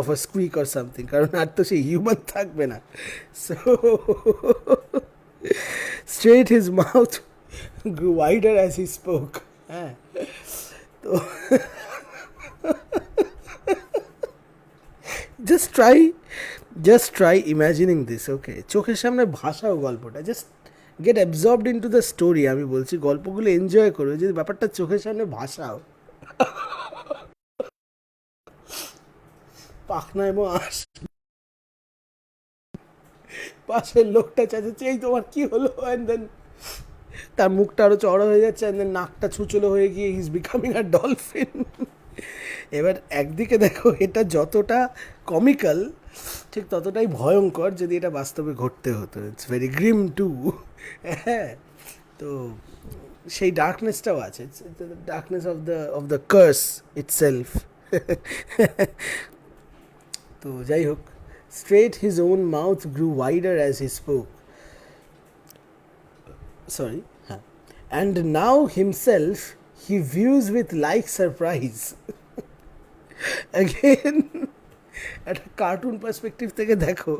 of a squeak or something, কারণ আর তো সেই হিউম্যান থাকবে না। So straight his mouth grew wider as he spoke. হ্যাঁ, তো just try imagining this, okay? চোখের সামনে ভাষাও গল্পটা, just get absorbed into the story. আমি বলছি গল্পগুলো এনজয় করো, যদি ব্যাপারটা চোখের সামনে ভাষাও। পাখনা এবং আঁশ, পাশের লোকটা চাচাচ্ছে, এই তোমার কি হলো, অ্যান্ড দেন তার মুখটা আরও চড়া হয়ে যাচ্ছে, অ্যান্ড দেন নাকটা ছুচলো হয়ে গিয়ে he is becoming a dolphin. এবার একদিকে দেখো এটা যতটা কমিক্যাল ঠিক ততটাই ভয়ঙ্কর যদি এটা বাস্তবে ঘটতে হতো। It's very grim too. হ্যাঁ, তো সেই ডার্কনেসটাও আছে, darkness of the curse itself. তো যাই হোক, straight his own mouth grew wider as he spoke, sorry, হ্যাঁ, and now himself he views with like surprise. Again একটা কার্টুন পার্সপেক্টিভ থেকে দেখো,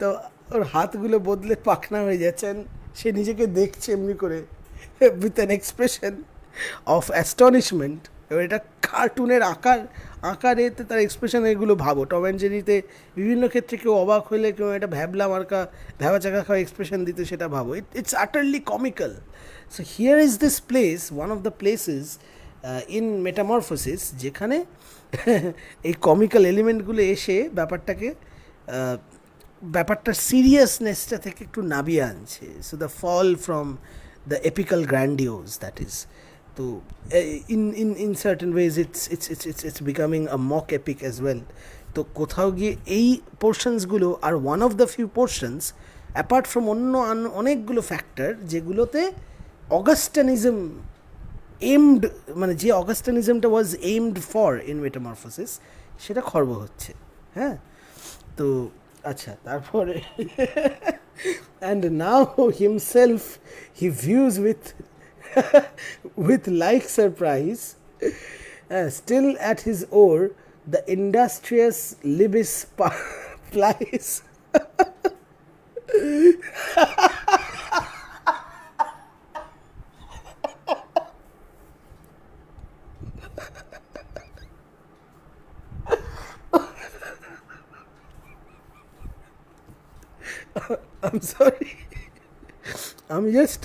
তো ওর হাতগুলো বদলে পাখনা হয়ে যাচ্ছেন, সে নিজেকে দেখছে এমনি করে with an expression of astonishment. এবার এটা কার্টুনের আকারেতে তার এক্সপ্রেশন, এগুলো ভাবো টম অ্যান্ড জেরিতে বিভিন্ন ক্ষেত্রে কেউ অবাক হলে, কেউ একটা ভ্যাবলা মার্কা ভ্যাবা চাকা খাওয়া এক্সপ্রেশন দিতে, সেটা ভাবো। It's আটারলি comical. So here is this place, one of the places in metamorphosis, যেখানে এই কমিক্যাল এলিমেন্টগুলো এসে ব্যাপারটার সিরিয়াসনেসটা থেকে একটু নাবিয়ে আনছে। So the fall from the epical grandiose, that is, তো in certain ways it's becoming a mock epic as well. তো কোথাও গিয়ে এই পোর্শনসগুলো আর one of the few portions, apart from অনেকগুলো ফ্যাক্টর যেগুলোতে অগাস্টানিজম এইমড, মানে যে অগাস্টানিজমটা was aimed for in metamorphosis, সেটা খর্ব হচ্ছে। হ্যাঁ, তো আচ্ছা, তারপরে and now himself he views with like surprise, still at his oar the industrious Libis plies. I'm sorry, আমি জাস্ট,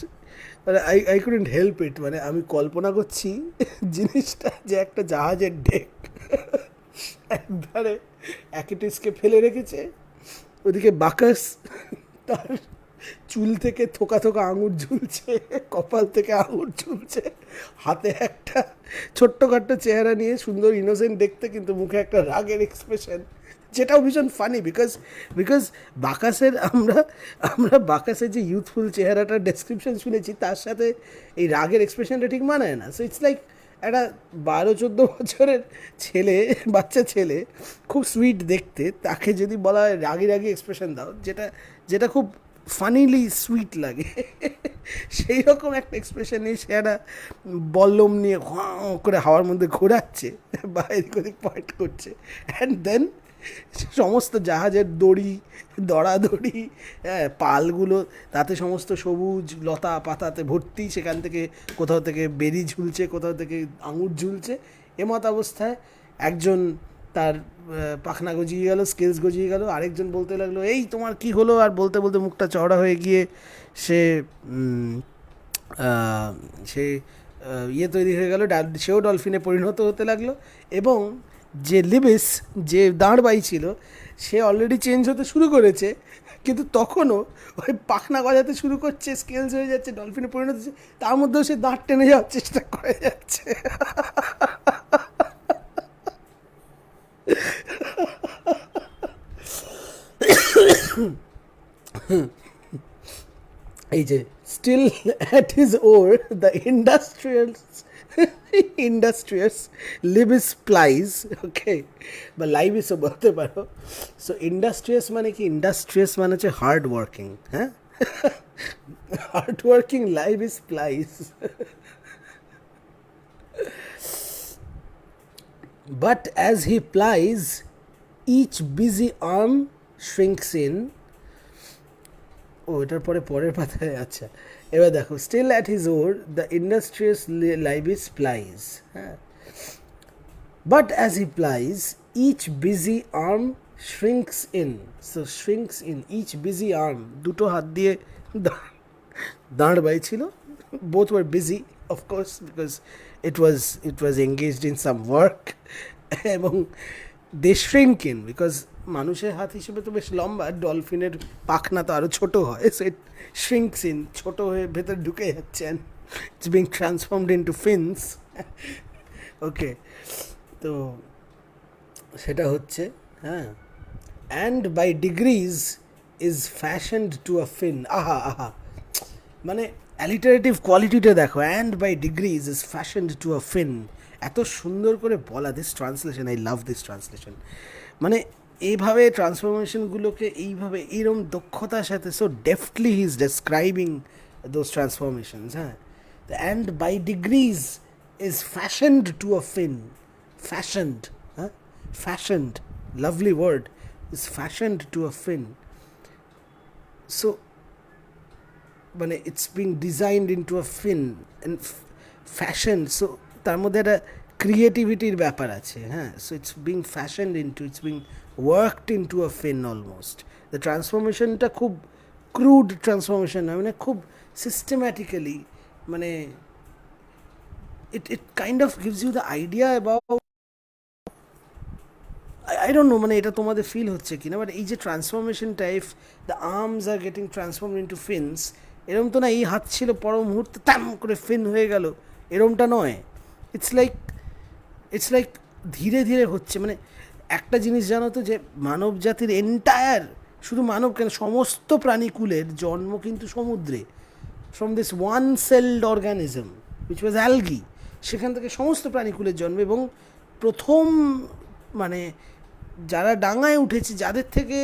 মানে আই কুডন্ট হেল্প ইট, মানে আমি কল্পনা করছি জিনিসটা যে একটা জাহাজের ডেক, একধারে অ্যাকিটিসকে ফেলে রেখেছে, ওদিকে বাকাস তার চুল থেকে থোকা থোকা আঙুর ঝুলছে, কপাল থেকে আঙুর ঝুলছে, হাতে একটা ছোট্টখাট্ট চেহারা নিয়ে, সুন্দর ইনোসেন্ট দেখতে, কিন্তু মুখে একটা রাগের এক্সপ্রেশন, যেটাও ভীষণ ফানি, বিকজ বাকাসের আমরা বাকাসের যে ইউথফুল চেহারাটার ডেসক্রিপশন শুনেছি, তার সাথে এই রাগের এক্সপ্রেশনটা ঠিক মানায় না। সো ইটস লাইক একটা 12-14 বছরের বাচ্চা ছেলে, খুব সুইট দেখতে, তাকে যদি বলা হয় রাগি এক্সপ্রেশন দাও, যেটা খুব ফানিলি সুইট লাগে, সেই রকম একটা এক্সপ্রেশন নিয়ে সে একটা বল্লম নিয়ে করে হাওয়ার মধ্যে ঘোরাচ্ছে বা এদিক ওদিক পয়েন্ট করছে, অ্যান্ড দেন সমস্ত জাহাজের দড়ি, দড়াদড়ি, হ্যাঁ, পালগুলো তাতে সমস্ত সবুজ লতা পাতাতে ভর্তি, সেখান থেকে কোথাও থেকে বেরি ঝুলছে, কোথাও থেকে আঙুর ঝুলছে। এমত অবস্থায় একজন তার পাখনা গজিয়ে গেল, স্কিলস গজিয়ে গেল, আরেকজন বলতে লাগলো এই তোমার কি হলো, আর বলতে বলতে মুখটা চওড়া হয়ে গিয়ে সে সে ইয়ে তৈরি হয়ে গেল, সেও ডলফিনে পরিণত হতে লাগলো। এবং যে লিবিস, যে দাঁড়বাই ছিল, সে অলরেডি চেঞ্জ হতে শুরু করেছে, কিন্তু তখনও ওই পাখনা গজাতে শুরু করছে, স্কেলস হয়ে যাচ্ছে, ডলফিনে পরিণত হচ্ছে, তার মধ্যেও সে দাঁড় টেনে যাওয়ার চেষ্টা করে যাচ্ছে। এই যে still at his oar the industrious Libys plies, okay, বা লাইবিসও বলতে পারো। সো ইন্ডাস্ট্রিয়াস মানে কি? ইন্ডাস্ট্রিয়াস মানে হচ্ছে হার্ড ওয়ার্কিং, হ্যাঁ, hard working Libys plies. But as he plies, each busy arm shrinks in. ও এটার পরের পাতায়, আচ্ছা, এবার দেখো, still at his oar the industrious Libys plies, হ্যাঁ, but as he plies each busy arm shrinks in. So shrinks in, each busy arm, দুটো হাত দিয়ে দাঁড় বাইছিল, both were busy of course because it was engaged in some work, এবং দে shrink in because মানুষের হাত হিসেবে তো বেশ লম্বা, ডলফিনের পাখনা তো আরও ছোট হয়, সো ইট শ্রিঙ্কস ইন, ছোটো হয়ে ভেতরে ঢুকে যাচ্ছেন, it's being transformed into fins. Okay, তো সেটা হচ্ছে, হ্যাঁ, and by degrees is fashioned to a fin. আহা আহা, মানে অ্যালিটারেটিভ কোয়ালিটিটা দেখো, and by degrees is fashioned to a fin, এত সুন্দর করে বলা। This translation, I love this translation. মানে এইভাবে ট্রান্সফরমেশনগুলোকে এইভাবে এইরকম দক্ষতার সাথে, so deftly he is describing those transformations, হ্যাঁ। And by degrees is fashioned to a fin, ফ্যাশনড, হ্যাঁ, fashioned, lovely word, is fashioned to a fin. So মানে it's being designed into a fin and fashion, so তার মধ্যে একটা ক্রিয়েটিভিটির ব্যাপার আছে, হ্যাঁ। So it's being fashioned into, it's being worked into a fin almost. The ট্রান্সফরমেশনটা খুব ক্রুড ট্রান্সফরমেশন নয়, মানে খুব সিস্টেম্যাটিক্যালি, মানে it kind of gives you the idea about, I don't know, মানে এটা তোমাদের ফিল হচ্ছে কিনা, বাট এই যে ট্রান্সফরমেশনটা, if the arms are getting transform into fins, এরম তো না এই হাত ছিল পর মুহূর্তে তাম করে ফিন হয়ে গেল, এরমটা নয়। ইটস লাইক ধীরে ধীরে হচ্ছে। মানে একটা জিনিস জানো তো, যে মানব জাতির এন্টায়ার, শুধু মানব কেন, সমস্ত প্রাণীকুলের জন্ম কিন্তু সমুদ্রে, from this one sailed organism which was algae, সেখান থেকে সমস্ত প্রাণীকুলের জন্ম। এবং প্রথম মানে যারা ডাঙায় উঠেছে, যাদের থেকে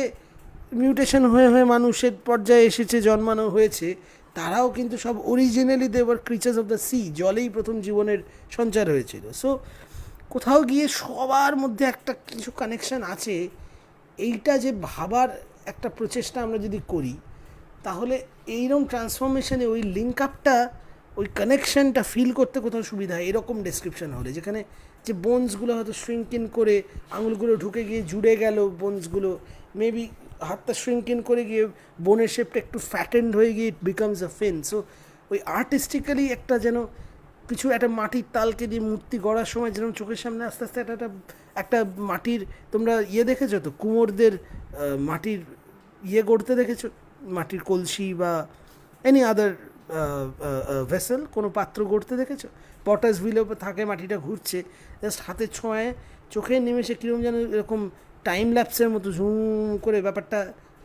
মিউটেশন হয়ে হয়ে মানুষের পর্যায়ে এসেছে, জন্মানো হয়েছে, তারাও কিন্তু সব originally they were creatures of the sea, জলেই প্রথম জীবনের সঞ্চার হয়েছিল। সো কোথাও গিয়ে সবার মধ্যে একটা কিছু কানেকশান আছে। এইটা যে ভাবার একটা প্রচেষ্টা আমরা যদি করি, তাহলে এইরকম ট্রান্সফরমেশনে ওই লিঙ্ক আপটা, ওই কানেকশানটা ফিল করতে কোথাও সুবিধা হয় এরকম ডেসক্রিপশান হলে, যেখানে যে বোনসগুলো হয়তো শ্রিঙ্কিন করে আঙুলগুলো ঢুকে গিয়ে জুড়ে গেল, বোনসগুলো মেবি হাতটা শ্রিঙ্কিন করে গিয়ে বোনের শেপটা একটু ফ্যাটেন্ড হয়ে গিয়ে it becomes a fin. So ওই আর্টিস্টিক্যালি একটা যেন কিছু একটা মাটির তালকে দিয়ে মূর্তি গড়ার সময় যেরকম চোখের সামনে আস্তে আস্তে একটা মাটির, তোমরা ইয়ে দেখেছো তো, কুমোরদের মাটির ইয়ে গড়তে দেখেছো, মাটির কলসি বা এনি আদার ভেসেল, কোনো পাত্র গড়তে দেখেছো? পটাস হুইলে থাকে, মাটিটা ঘুরছে, জাস্ট হাতের ছোঁয়ায় চোখের নিমেষে কীরকম যেন এরকম টাইম ল্যাপসের মতো ঝুম করে ব্যাপারটা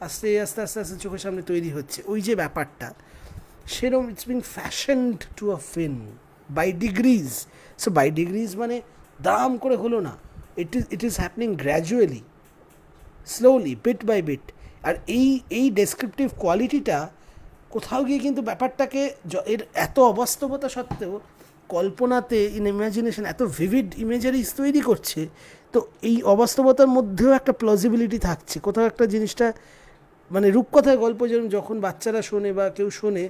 আস্তে আস্তে আস্তে আস্তে চোখের সামনে তৈরি হচ্ছে, ওই যে ব্যাপারটা, সেরকম it's being fashioned to a fin by degrees. So by degrees মানে দাম করে হলো না, it is happening gradually, slowly, bit by bit. আর এই ডেসক্রিপটিভ কোয়ালিটিটা কোথাও গিয়ে কিন্তু ব্যাপারটাকে, এর এত অবাস্তবতা সত্ত্বেও কল্পনাতে ইন ইমাজিনেশন এত ভিভিড ইমেজারিজ তৈরি করছে, তো এই অবাস্তবতার মধ্যেও একটা প্লজিবিলিটি থাকছে কোথাও একটা জিনিসটা, মানে রূপকথার গল্প যেরকম যখন বাচ্চারা শোনে বা কেউ শোনে,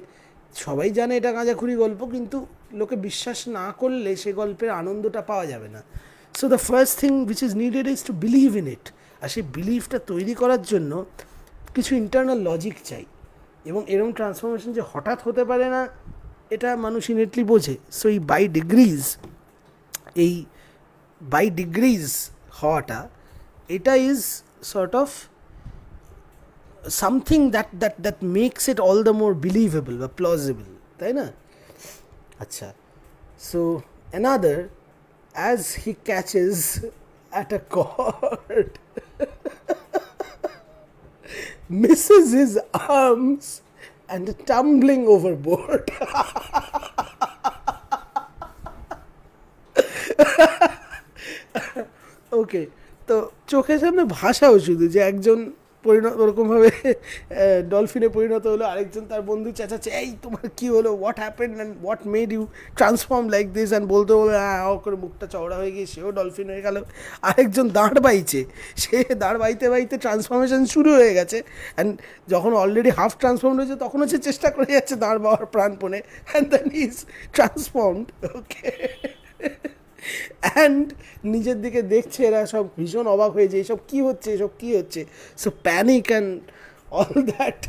সবাই জানে এটা গাঁজাখুরি গল্প, কিন্তু লোকে বিশ্বাস না করলে সে গল্পের আনন্দটা পাওয়া যাবে না। So the first thing which is needed is to believe in it. আর সেই বিলিভটা তৈরি করার জন্য কিছু ইন্টারনাল লজিক চাই, এবং এরকম ট্রান্সফরমেশন যে হঠাৎ হতে পারে না এটা মানুষ ইনেটলি বোঝে। সো এই বাই ডিগ্রিজ হওয়াটা, এটা is sort of something that makes it all the more believable বা plausible, তাই না? আচ্ছা, so another, as he catches at a cord, misses his arms and tumbling overboard. ওকে, তো চোখের সামনে ভাষাও শুধু যে একজন ওরকমভাবে ডলফিনে পরিণত হলো, আরেকজন তার বন্ধু চেঁচাচ্ছে, এই তোমার কী হলো, what happened and what made you transform like this, and বলতে বলে করে মুখটা চওড়া হয়ে গিয়ে সেও ডলফিন হয়ে গেল। আরেকজন দাঁড় বাইছে, সে দাঁড় বাইতে বাইতে ট্রান্সফরমেশন শুরু হয়ে গেছে, অ্যান্ড যখন অলরেডি হাফ ট্রান্সফর্ম হয়েছে তখনও সে চেষ্টা করে যাচ্ছে দাঁড় বাওয়ার প্রাণপণে, and then is transformed. Okay, and নিজের দিকে দেখছে, এরা সব ভীষণ অবাক হয়ে যায়, এসব কী হচ্ছে, এসব কী হচ্ছে। So panic and all that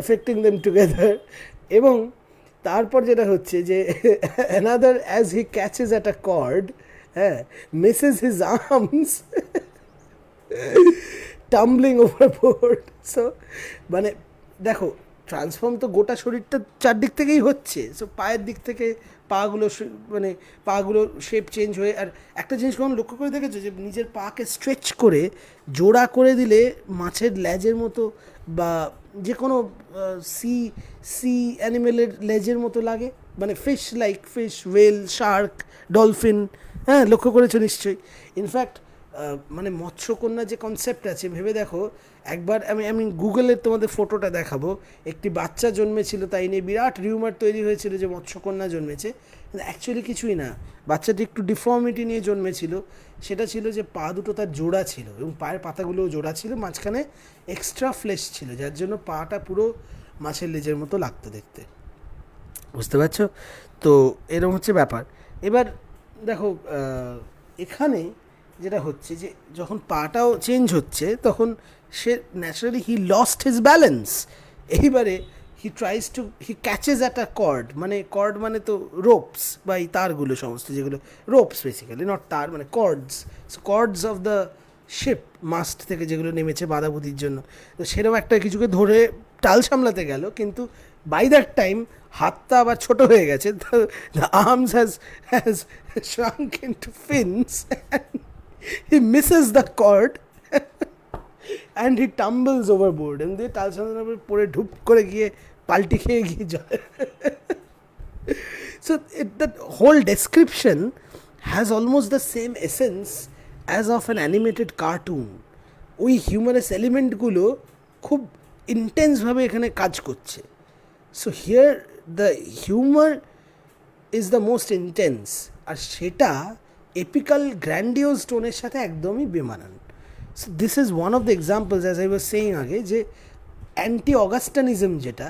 affecting them together. এবং তারপর যেটা হচ্ছে যে another, as he catches at a cord, হ্যাঁ, misses his arms tumbling overboard. So মানে দেখো, ট্রান্সফর্ম তো গোটা শরীরটা চারদিক থেকেই হচ্ছে। সো পায়ের দিক থেকে পাগুলো শেপ চেঞ্জ হয়ে, আর একটা জিনিস কখন লক্ষ্য করে দেখেছো যে নিজের পাকে স্ট্রেচ করে জোড়া করে দিলে মাছের লেজের মতো বা যে কোনো সি অ্যানিমেলের লেজের মতো লাগে, মানে ফিশ, ওয়েল, শার্ক, ডলফিন, হ্যাঁ, লক্ষ্য করেছো নিশ্চয়ই। ইনফ্যাক্ট মানে মৎস্যকন্যা যে কনসেপ্ট আছে, ভেবে দেখো একবার, আমি গুগলের তোমাদের ফটোটা দেখাবো, একটি বাচ্চা জন্মেছিল, তাই নিয়ে বিরাট রিউমার তৈরি হয়েছিল যে মৎস্যকন্যা জন্মেছে, কিন্তু অ্যাকচুয়ালি কিছুই না, বাচ্চাটি একটু ডিফর্মিটি নিয়ে জন্মেছিল। সেটা ছিল যে পা দুটো তার জোড়া ছিল এবং পায়ের পাতাগুলোও জোড়া ছিল, মাঝখানে এক্সট্রা ফ্লেশ ছিল, যার জন্য পাটা পুরো মাছের লেজের মতো লাগতো দেখতে, বুঝতে পারছো? তো এরকম হচ্ছে ব্যাপার। এবার দেখো এখানে যেটা হচ্ছে যে যখন পাটাও চেঞ্জ হচ্ছে তখন সে naturally he lost his balance. এইবারে he catches at a cord, মানে কর্ড মানে তো রোপস বা এই তারগুলো সমস্ত, যেগুলো রোপস বেসিক্যালি, নট তার, মানে chords of the ship, must থেকে যেগুলো নেমেছে বাঁধাবুধির জন্য। তো সেরকম একটা কিছুকে ধরে টাল সামলাতে গেল, কিন্তু বাই দ্যাট টাইম হাতটা আবার ছোট হয়ে গেছে, the arms has shrunk into fins and he misses the cord and he tumbles overboard, and দিয়ে টাল সামলানোর পরে ঢুপ করে গিয়ে পাল্টি খেয়ে গিয়ে জলে। So that whole description has almost the same essence as of an animated cartoon. ওই হিউমারাস এলিমেন্টগুলো খুব ইন্টেন্সভাবে এখানে কাজ করছে। So here the humour is the most intense, আর সেটা এপিক্যাল গ্র্যান্ডিওজ টোনের সাথে একদমই বেমানান। So this is one of the examples, as I was saying আগে, যে অ্যান্টি অগাস্টানিজম যেটা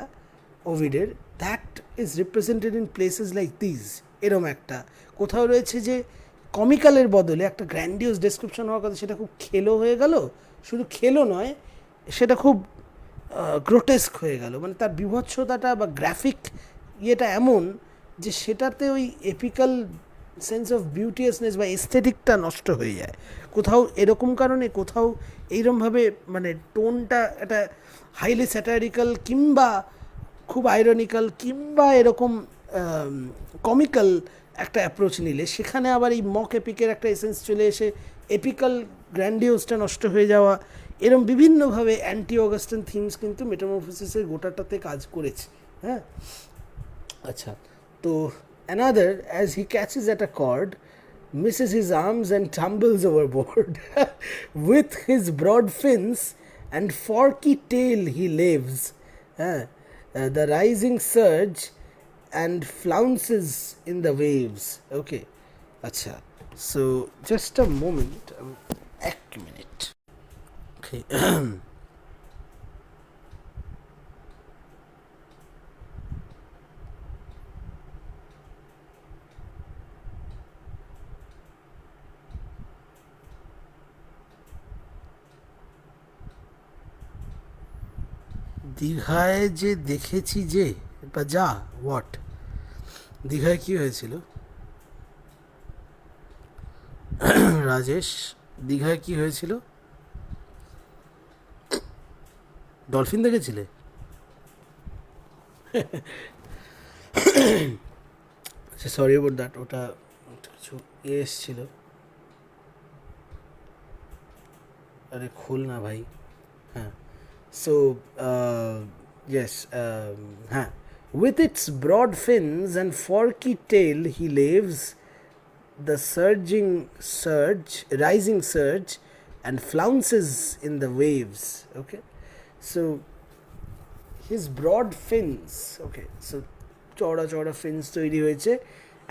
ওভিডের, that is represented in places like this. এরম একটা কোথাও রয়েছে যে কমিক্যালের বদলে একটা গ্র্যান্ডিওস ডেসক্রিপশন হওয়ার কথা, সেটা খুব খেলো হয়ে গেল, শুধু খেলো নয়, সেটা খুব গ্রোটেস্ক হয়ে গেল, মানে তার বিভৎসতাটা বা গ্রাফিক ইয়েটা এমন যে সেটাতে ওই এপিক্যাল সেন্স অফ বিউটিয়াসনেস বা এস্থেটিকটা নষ্ট হয়ে যায়। কোথাও এরকম কারণে, কোথাও এইরকমভাবে মানে টোনটা একটা হাইলি স্যাটারিক্যাল কিংবা খুব আইরনিক্যাল কিংবা এরকম কমিক্যাল একটা অ্যাপ্রোচ নিলে, সেখানে আবার এই মক এপিকের একটা এসেন্স চলে এসে এপিক্যাল গ্র্যান্ডিওসটা নষ্ট হয়ে যাওয়া, এরকম বিভিন্নভাবে অ্যান্টি অগাস্টান থিমস কিন্তু মেটামরফোসিসের গোটাটাতে কাজ করেছে। হ্যাঁ, আচ্ছা, তো another, as he catches at a cord, misses his arms and tumbles overboard. With his broad fins and forky tail he laves. The rising surge and flounces in the waves. Okay, আচ্ছা, so just a moment, এক minute. Okay. দীঘায় যে দেখেছি যে বা যা what, দীঘায় কি হয়েছিল রাজেশ? দীঘায় কি হয়েছিল? ডলফিন দেখেছিলে? আচ্ছা, সরি অ্যাবাউট দ্যাট, ওটা কিছু এসছিল। আরে খোল না ভাই। হ্যাঁ, so yes, huh. With its broad fins and forky tail he laves the rising surge and flounces in the waves. Okay, so his broad fins, okay, so চওড়া চওড়া ফিন্স তৈরি হয়েছে,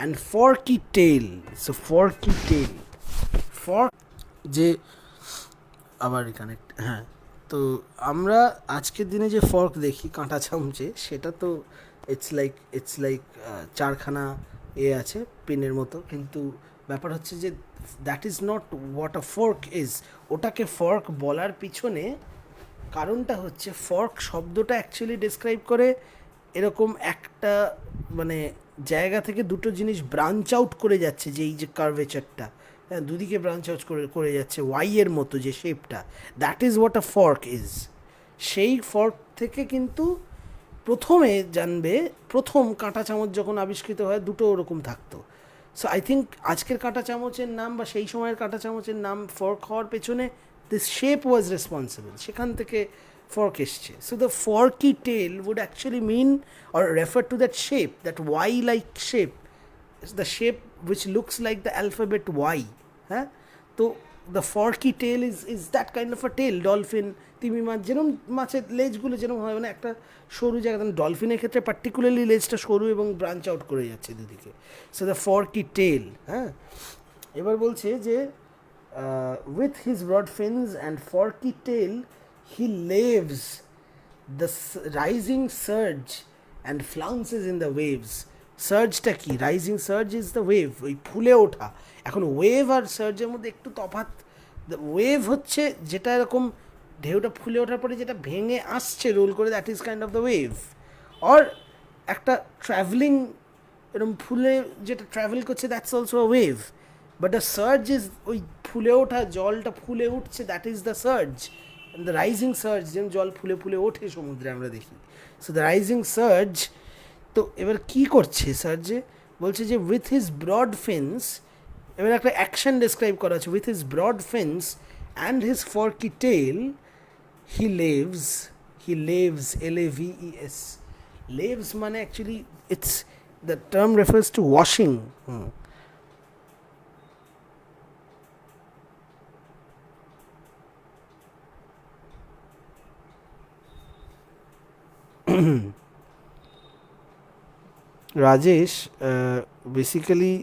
and forky tail, so forky tail, fork যে আবার connect, হ্যাঁ। তো আমরা আজকের দিনে যে ফর্ক দেখি কাঁটা চামচে, সেটা তো ইটস লাইক চারখানা আছে পিনের মতো, কিন্তু ব্যাপার হচ্ছে যে that is not what a fork is. ওটাকে ফর্ক বলার পিছনে কারণটা হচ্ছে, ফর্ক শব্দটা অ্যাকচুয়ালি ডিসক্রাইব করে এরকম একটা মানে জায়গা থেকে দুটো জিনিস ব্রাঞ্চ আউট করে যাচ্ছে, যে এই যে কার্ভেচারটা, হ্যাঁ, দুদিকে ব্রাঞ্চ আউট করে যাচ্ছে ওয়াই এর মতো যে শেপটা, that is what a fork is. সেই ফর্ক থেকে কিন্তু প্রথমে জানবে, প্রথম কাঁটা চামচ যখন আবিষ্কৃত হয় দুটো ওরকম থাকতো। সো আই থিঙ্ক আজকের কাঁটা চামচের নাম বা সেই সময়ের কাঁটা চামচের নাম ফর্ক হওয়ার পেছনে দিস শেপ ওয়াজ রেসপন্সিবল, সেখান থেকে fork এসছে। So the forky tail would actually mean or refer to that shape, that Y-like shape. It's the shape which looks like the alphabet Y. হ্যাঁ, তো the forky tail is that kind of a tail. Dolphin, তিমি মাছ, যেরকম মাছের লেজগুলো যেরকম হয়, মানে একটা সরু জায়গা, ডলফিনের ক্ষেত্রে পার্টিকুলারলি লেজটা সরু এবং ব্রাঞ্চ আউট করে যাচ্ছে দুদিকে। সো দ্য ফর্কি টেল। হ্যাঁ, এবার বলছে যে with his broad fins and forky tail he laves the rising surge and flounces in the waves. সার্জটা কি? Rising surge is the wave, ওই ফুলে ওঠা। এখন ওয়েভ আর সার্জের মধ্যে একটু তফাৎ। ওয়েভ হচ্ছে যেটা এরকম ঢেউটা ফুলে ওঠার পরে যেটা ভেঙে আসছে রোল করে, that is kind of the wave. Or একটা ট্রাভেলিং এরকম ফুলে যেটা ট্রাভেল করছে, that's also a wave. But the surge is ওই ফুলে ওঠা, জলটা ফুলে উঠছে, that is the surge. The rising surge, যেমন জল ফুলে ফুলে ওঠে সমুদ্রে আমরা দেখি। সো দ্য রাইজিং সার্জ, তো এবার কী করছে সার্জে? বলছে যে উইথ হিজ ব্রড ফিন্স, এবার একটা অ্যাকশন ডিসক্রাইব করা আছে, with his broad fins and his forky tail he laves LAVES। Laves মানে actually it's the term refers to washing. Rajesh, basically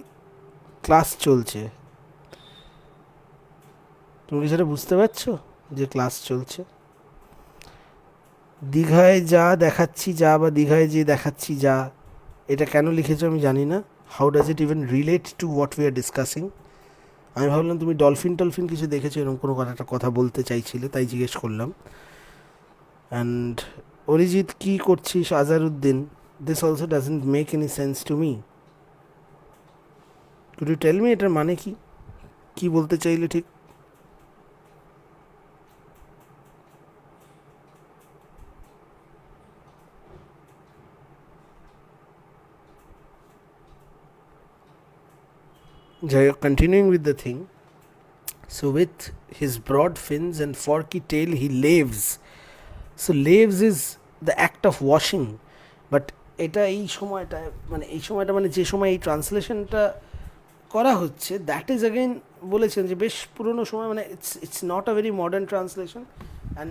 class চলছে, তুমি কি সেটা বুঝতে পারছো যে ক্লাস চলছে? দীঘায় যা দেখাচ্ছি যা, বা দীঘায় যে দেখাচ্ছি যা, এটা কেন লিখেছো আমি জানি না। How does it even relate two what we are discussing? আমি ভাবলাম তুমি ডলফিন টলফিন কিছু দেখেছো, এরকম কোনো একটা কথা বলতে চাইছিলে, তাই জিজ্ঞেস করলাম। অ্যান্ড অরিজিৎ কী করছিস? Azharuddin, this also doesn't make any sense to me. Could you tell me এটার মানে কি? কি বলতে চাইলে ঠিক? Continuing with the thing, so with his broad fins and forky tail he laves. So laves is the act of washing. But এটা এই সময়টা মানে যে সময় এই ট্রান্সলেশনটা করা হচ্ছে, দ্যাট ইজ অ্যাগেন বলেছেন যে বেশ পুরনো সময়, মানে it's not a very modern translation, and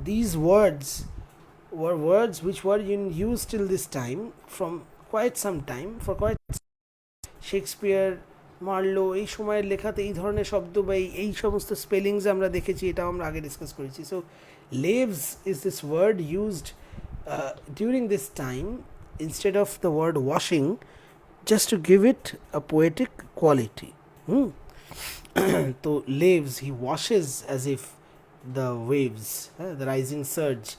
these words were words which were in use till this time from quite some time, for quite Shakespeare, Marlowe এই সময়ের লেখাতে এই ধরনের শব্দ বা এই সমস্ত স্পেলিংস আমরা দেখেছি, এটাও আমরা আগে ডিসকাস করেছি. So leaves is this word used during this time instead of the word washing, just to give it a poetic quality. So laves, he washes as if the waves, the rising surge,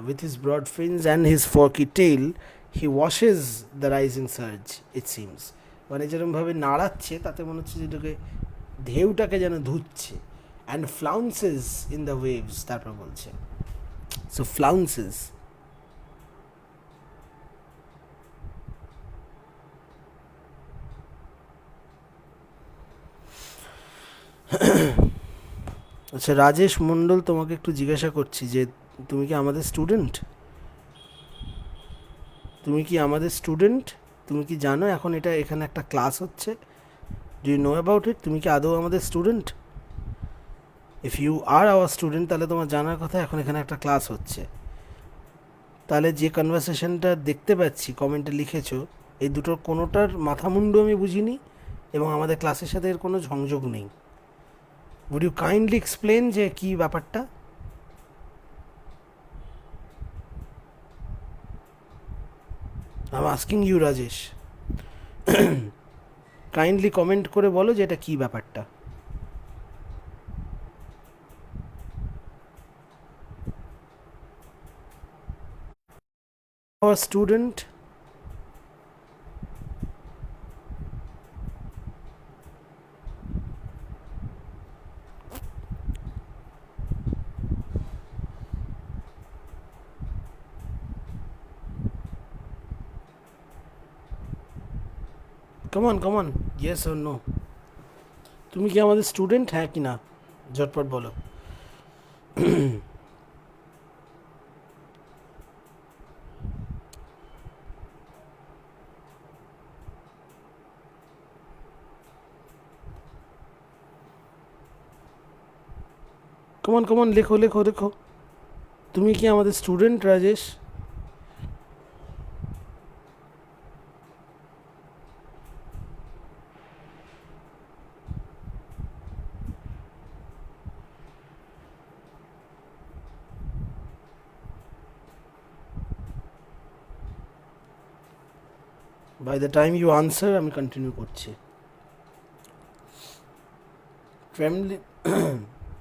with his broad fins and his forky tail, he washes the rising surge, it seems. মানে যেরকমভাবে নাড়াচ্ছে তাতে মনে হচ্ছে যেটাকে ঢেউটাকে যেন ধুচ্ছে. And ফ্লাউন্সেস in the waves, তারপর বলছে. So ফ্লাউন্সেস, আচ্ছা রাজেশ মণ্ডল, তোমাকে একটু জিজ্ঞাসা করছি যে তুমি কি আমাদের স্টুডেন্ট? তুমি কি আমাদের স্টুডেন্ট? তুমি কি জানো এখন এটা এখানে একটা ক্লাস হচ্ছে? Do you know about it? তুমি কি আদৌ আমাদের student? If you are our student তাহলে তোমার জানার কথা এখন এখানে একটা ক্লাস হচ্ছে. তাহলে যে কনভারসেশনটা দেখতে পাচ্ছি কমেন্টে লিখেছো, এই দুটোর কোনোটার মাথামুন্ডু আমি বুঝিনি এবং আমাদের ক্লাসের সাথে এর কোনো সংযোগ নেই. উড ইউ কাইন্ডলি এক্সপ্লেন যে কী ব্যাপারটা? I am asking you Rajesh, kindly comment করে বলো যে এটা কী ব্যাপারটা. Our student, come on, yes or no? তুমি কি আমাদের স্টুডেন্ট, হ্যাঁ কি না? ঝটপট বলো. কমন লেখো. তুমি কি আমাদের student Rajesh? By the time you answer আমি কন্টিনিউ করছি.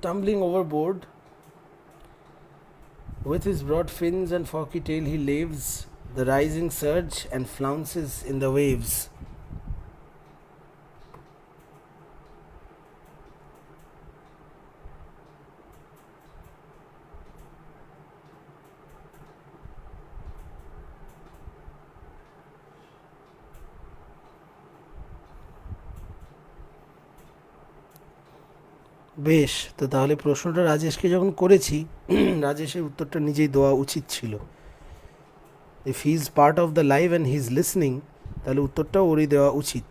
Tumbling overboard, with his broad fins and forky tail he laves the rising surge and flounces in the waves. বেশ, তো তাহলে প্রশ্নটা রাজেশকে যখন করেছি, রাজেশের উত্তরটা নিজেই দেওয়া উচিত ছিল. If he is part of the live and he is listening, তাহলে উত্তরটাও ওরই দেওয়া উচিত.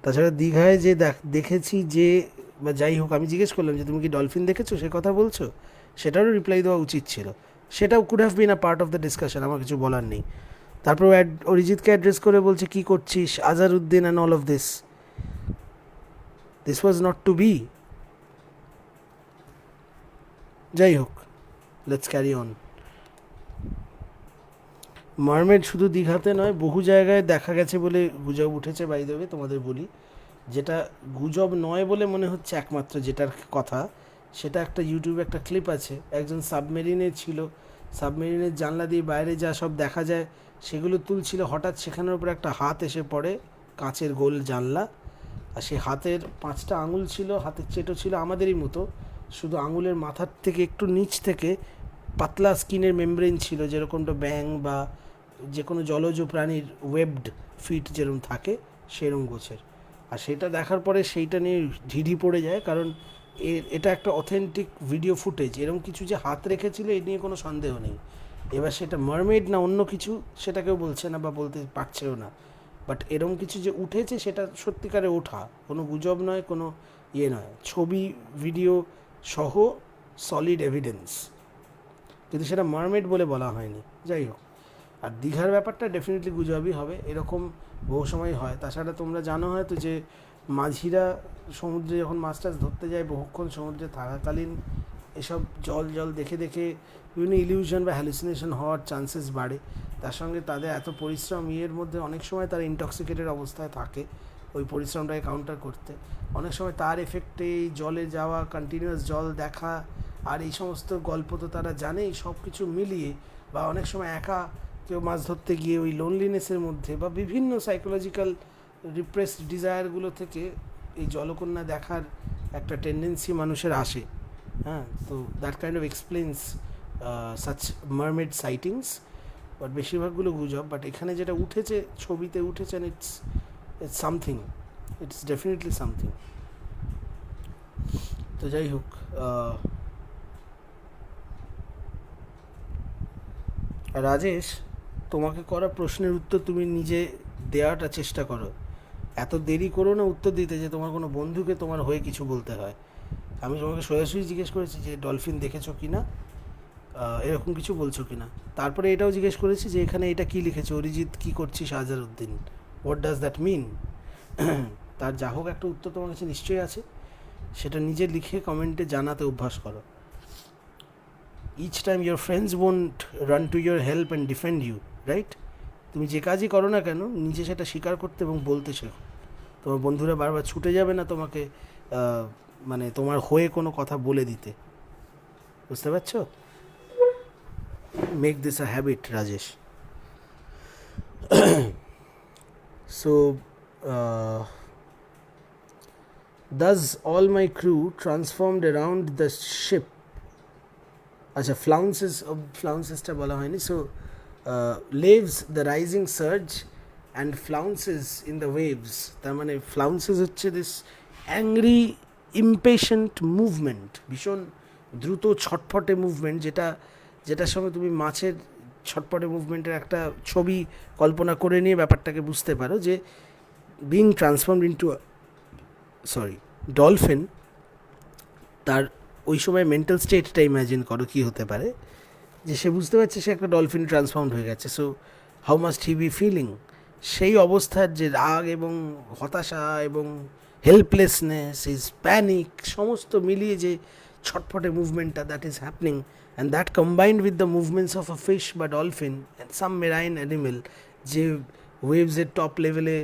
তাছাড়া দীঘায় যে দেখেছি যে, বা যাই হোক, আমি জিজ্ঞেস করলাম যে তুমি কি ডলফিন দেখেছো, সে কথা বলছো, সেটারও রিপ্লাই দেওয়া উচিত ছিল. সেটাও could have been a part of the discussion, আমার কিছু বলার নেই. তারপর অরিজিৎকে অ্যাড্রেস করে বলছে কী করছিস Azharuddin and all of this was not to be. যাই হোক, লেটস ক্যারি অন. মারমেড শুধু দীঘাতে নয়, বহু জায়গায় দেখা গেছে বলে গুজব উঠেছে. বাই দ্য ওয়ে তোমাদের বলি, যেটা গুজব নয় বলে মনে হচ্ছে একমাত্র যেটার কথা, সেটা একটা ইউটিউবে একটা ক্লিপ আছে. একজন সাবমেরিনে ছিল, সাবমেরিনের জানলা দিয়ে বাইরে যা সব দেখা যায় সেগুলো তুলছিল. হঠাৎ সেখানের উপর একটা হাত এসে পড়ে, কাঁচের গোল জানলা, আর সেই হাতের 5টা আঙুল ছিল, হাতের চেটো ছিল আমাদেরই মতো, শুধু আঙুলের মাথার থেকে একটু নিচ থেকে পাতলা স্কিনের মেমব্রেন ছিল, যেরকমটা ব্যাং বা যে কোনো জলজ প্রাণীর ওয়েবড ফিট যেরকম থাকে সেরকম গোছের. আর সেটা দেখার পরে সেইটা নিয়ে ঢিঢি পড়ে যায়, কারণ এটা একটা অথেন্টিক ভিডিও ফুটেজ. এরকম কিছু যে হাত রেখেছিল এ নিয়ে কোনো সন্দেহ নেই. এবার সেটা মারমেড না অন্য কিছু সেটা কেউ বলছে না বা বলতে পারছেও না, বাট এরকম কিছু যে উঠেছে সেটা সত্যিকারে ওঠা, কোনো গুজব নয়, কোনো ইয়ে নয়, ছবি ভিডিও সহ সলিড এভিডেন্স, কিন্তু সেটা মারমেড বলে বলা হয়নি. যাই হোক, আর দীঘার ব্যাপারটা ডেফিনেটলি গুজবই হবে, এরকম বহু সময় হয়। তাছাড়া তোমরা জানো হয়তো যে মাঝিরা সমুদ্রে যখন মাছ টাছ ধরতে যায়, বহুক্ষণ সমুদ্রে থাকাকালীন এসব জল জল দেখে দেখে বিভিন্ন ইলিউশন বা হ্যালুসিনেশন হওয়ার চান্সেস বাড়ে। তার সঙ্গে তাদের এত পরিশ্রম ইয়ের মধ্যে অনেক সময় তারা ইনটক্সিকেটেড অবস্থায় থাকে ওই পরিশ্রমটাকে কাউন্টার করতে। অনেক সময় তার এফেক্টে এই জলে যাওয়া, কন্টিনিউয়াস জল দেখা, আর এই সমস্ত গল্প তো তারা জানেই, সব কিছু মিলিয়ে, বা অনেক সময় একা কেউ মাছ ধরতে গিয়ে ওই লোনলিনেসের মধ্যে বা বিভিন্ন সাইকোলজিক্যাল রিপ্রেসড ডিজায়ারগুলো থেকে এই জলকন্যা দেখার একটা টেন্ডেন্সি মানুষের আসে। হ্যাঁ, তো that kind of explains such mermaid sightings, but বেশিরভাগগুলো গুজব। বাট এখানে যেটা উঠেছে, ছবিতে উঠেছেন, it's something, it's definitely something. তো যাই হোক, রাজেশ, তোমাকে করা প্রশ্নের উত্তর তুমি নিজে দেওয়াটা চেষ্টা করো। এত দেরি করো না উত্তর দিতে যে তোমার কোনো বন্ধুকে তোমার হয়ে কিছু বলতে হয়। আমি তোমাকে সোজাসুজি জিজ্ঞেস করেছি যে ডলফিন দেখেছো কি না, এরকম কিছু বলছো কি না। তারপরে এটাও জিজ্ঞেস করেছি যে এখানে এটা কী লিখেছে, অরিজিৎ কী করছিস Azharuddin, what does that mean. তার যা হোক একটা উত্তর তোমার কাছে নিশ্চয়ই আছে, সেটা নিজে লিখে কমেন্টে জানাতে অভ্যাস করো। Each time your friends won't run to your help and defend you, right? তুমি যে কাজই করো না কেন, নিজে সেটা স্বীকার করতে এবং বলতে শেখো। তোমার বন্ধুরা বারবার ছুটে যাবে না তোমাকে মানে তোমার হয়ে কোনো কথা বলে দিতে, বুঝতে পারছো? Make this a habit, Rajesh. So thus all my crew transformed around the ship. আচ্ছা, ফ্লাউন্সেসটা বলা হয়নি। So leaves the rising surge and flounces in the waves. তার মানে ফ্লাউন্সেস হচ্ছে দিস অ্যাংরি ইমপেশেন্ট মুভমেন্ট, ভীষণ দ্রুত ছটফটে মুভমেন্ট, যেটার সঙ্গে তুমি মাছের ছটফটে মুভমেন্টের একটা ছবি কল্পনা করে নিয়ে ব্যাপারটাকে বুঝতে পারো যে বিং ট্রান্সফর্মড ইন্টু ডলফিন, তার ওই সময় মেন্টাল স্টেটটা ইম্যাজিন করো কী হতে পারে, যে সে বুঝতে পারছে সে একটা ডলফিন ট্রান্সফর্মড হয়ে গেছে। So how must he be feeling, সেই অবস্থার যে রাগ এবং হতাশা এবং হেল্পলেসনেস, ইজ প্যানিক, সমস্ত মিলিয়ে যে ছটফটে মুভমেন্টটা that is happening, and that combined with the movements of a fish বা dolphin and some marine animal, যে ওয়েভসের টপ লেভেলে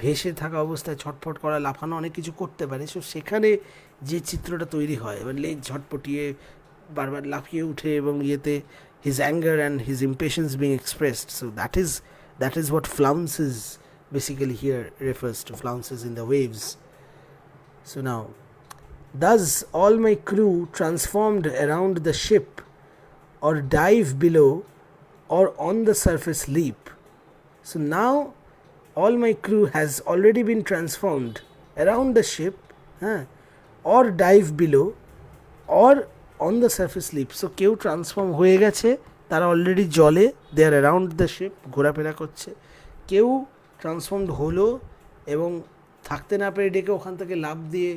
ভেসে থাকা অবস্থায় ছটফট করা, লাফানো, অনেক কিছু করতে পারে। সো সেখানে যে চিত্রটা তৈরি হয়, এবার লেজ ঝটপটিয়ে বারবার লাফিয়ে উঠে এবং ইয়েতে his anger and his impatience being expressed. So that is what flounces basically here refers to, flounces in the waves. So now, thus all my crew transformed around the ship, or dive below, or on the surface leap. So now all my crew has already been transformed around the ship, or dive below, or on the surface leap. So কেউ transform হয়ে গেছে, তারা already জলে, they are around the ship, ঘোরাফেরা করছে। কেউ transformed হলো এবং থাকতে না পেরে ডেকে ওখান থেকে লাফ দিয়ে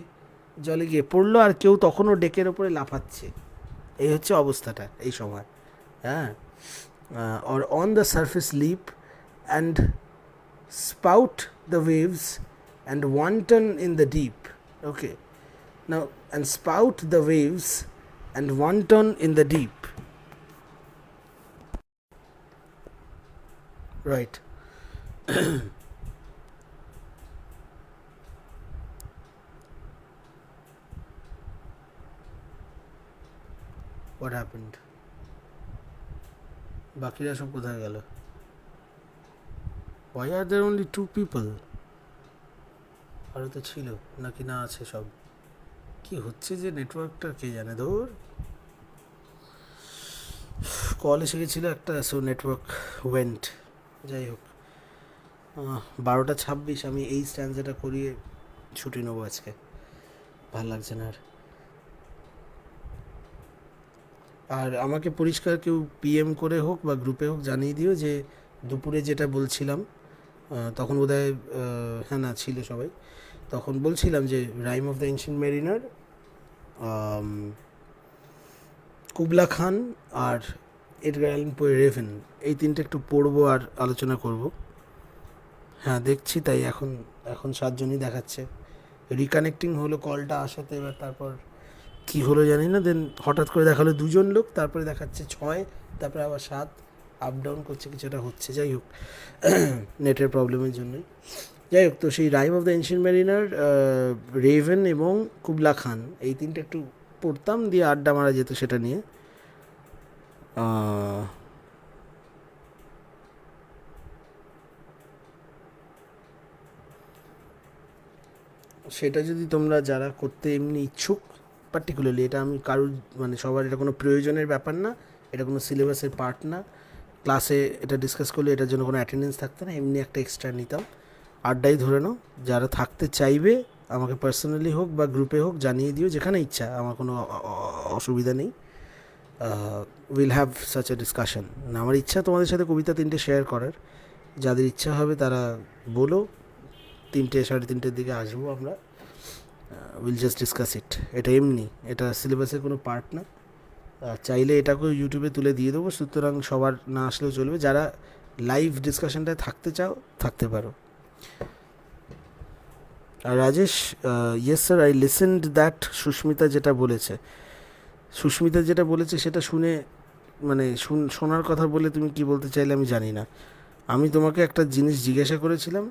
জলে গিয়ে পড়লো, আর কেউ তখনও ডেকের ওপরে লাফাচ্ছে। এই হচ্ছে অবস্থাটা এই সময়। হ্যাঁ, or on the surface leap and spout the waves and wanton in the deep. Okay, now and spout the waves and wanton in the deep. Right. What happened? বাকিরা সব কোথায় গেল? Why are there only 2 people? আরও তো ছিল নাকি না আছে সব? কি হচ্ছে যে নেটওয়ার্কটা কে জানে, ধর কল এসে গেছিলো একটা, সো নেটওয়ার্ক ওয়েন্ট। যাই হোক, 12:26 আমি এই স্ট্যান্ডটা করিয়ে ছুটি নেবো আজকে, ভাল লাগছে না আর। আর আমাকে পরিষ্কার কেউ পিএম করে হোক বা গ্রুপে হোক জানিয়ে দিও যে দুপুরে যেটা বলছিলাম, তখন বোধহয় হ্যাঁ না ছিল সবাই, তখন বলছিলাম যে rime of the ancient mariner, Kubla Khan আর এডগার অ্যালান পোয়ে রেভেন, এই তিনটে একটু পড়বো আর আলোচনা করব। হ্যাঁ দেখছি, তাই এখন এখন 7জনই দেখাচ্ছে। রিকানেক্টিং হলো কলটা আসাতে, এবার তারপর কি হলো জানি না, দেন হঠাৎ করে দেখালো 2জন লোক, তারপরে দেখাচ্ছে 6, তারপরে আবার 7, আপ ডাউন করছে, কিছুটা হচ্ছে। যাই হোক, নেটের প্রবলেমের জন্যই। যাই হোক, তো সেই rime of the ancient mariner, raven এবং কুবলা খান, এই তিনটে একটু পড়তাম, দিয়ে আড্ডা মারা যেত সেটা নিয়ে। সেটা যদি তোমরা যারা করতে এমনি ইচ্ছুক, পার্টিকুলারলি এটা আমি কারুর মানে সবার এটা কোনো প্রয়োজনের ব্যাপার না, এটা কোনো সিলেবাসের পার্ট না, ক্লাসে এটা ডিসকাস করলে এটার জন্য কোনো অ্যাটেন্ডেন্স থাকতো না, এমনি একটা এক্সট্রা নিতাম। আড্ডাই ধরে নাও, যারা থাকতে চাইবে আমাকে পার্সোনালি হোক বা গ্রুপে হোক জানিয়ে দিও, যেখানে ইচ্ছা, আমার কোনো অসুবিধা নেই। Will have such a discussion. আমার ইচ্ছা তোমাদের সাথে কবিতা 3টে শেয়ার করার, যাদের ইচ্ছা হবে তারা বলো, 3টে 3:30 দিকে আসবো আমরা, উইল জাস্ট ডিসকাস ইট। এটা এমনি, এটা সিলেবাসের কোনো পার্ট না। চাইলে এটাকেও ইউটিউবে তুলে দিয়ে দেবো, সুতরাং সবার না আসলেও চলবে, যারা লাইভ ডিসকাশনটায় থাকতে চাও থাকতে পারো। আর Rajesh, yes sir, I listened that, Sushmita যেটা বলেছে, সুস্মিতা যেটা বলেছে সেটা শুনে মানে শোনার কথা বলে তুমি কি বলতে চাইলে আমি জানি না। আমি তোমাকে একটা জিনিস জিজ্ঞাসা করেছিলাম,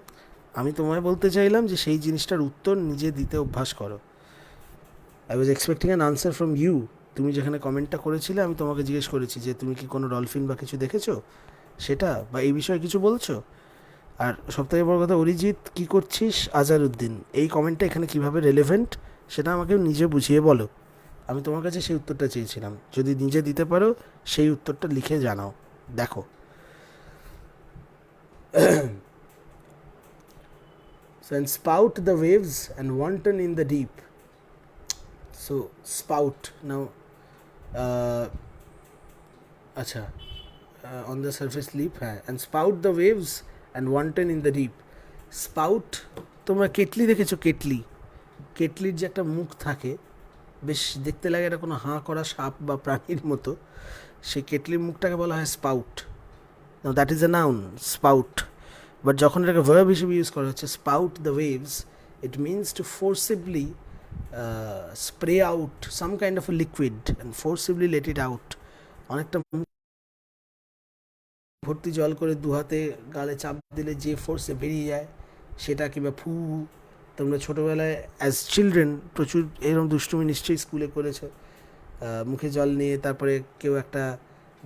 আমি তোমায় বলতে চাইলাম যে সেই জিনিসটার উত্তর নিজে দিতে অভ্যাস করো। I was expecting an answer from you. তুমি যেখানে কমেন্টটা করেছিলে আমি তোমাকে জিজ্ঞেস করেছি যে তুমি কি কোনো ডলফিন বা কিছু দেখেছো, সেটা বা এই বিষয়ে কিছু বলছো। আর সবথেকে বড় কথা, অরিজিৎ কী করছিস, আজারউদ্দিন, এই কমেন্টটা এখানে কীভাবে রেলেভেন্ট সেটা আমাকে নিজে বুঝিয়ে বলো। আমি তোমার কাছে সেই উত্তরটা চেয়েছিলাম, যদি নিজে দিতে পারো সেই উত্তরটা লিখে জানাও। দেখো, so and spout the waves and wanton in the deep. So spout now, আচ্ছা, on the surface leap, হ্যাঁ, and spout the waves and wanton in the deep. Spout, তোমরা কেটলি দেখেছো? কেটলি, কেটলির যে একটা মুখ থাকে, বেশ দেখতে লাগে এটা কোনো হাঁ করা সাপ বা প্রাণীর মতো, সেই কেটলির মুখটাকে বলা হয় spout. That is a noun, spout. But যখন এটাকে ভার্ব হিসেবে ইউজ করা হচ্ছে, spout the waves, it means to forcibly spray out some kind of a liquid and forcibly let it out. অনেকটা ভর্তি জল করে দু হাতে গালে চাপ দিলে যে ফোর্সে বেরিয়ে যায় সেটা, কিংবা ফু। তোমরা ছোটোবেলায় অ্যাজ চিলড্রেন প্রচুর এরকম দুষ্টুমি নিশ্চয়ই স্কুলে করেছো, মুখে জল নিয়ে তারপরে কেউ একটা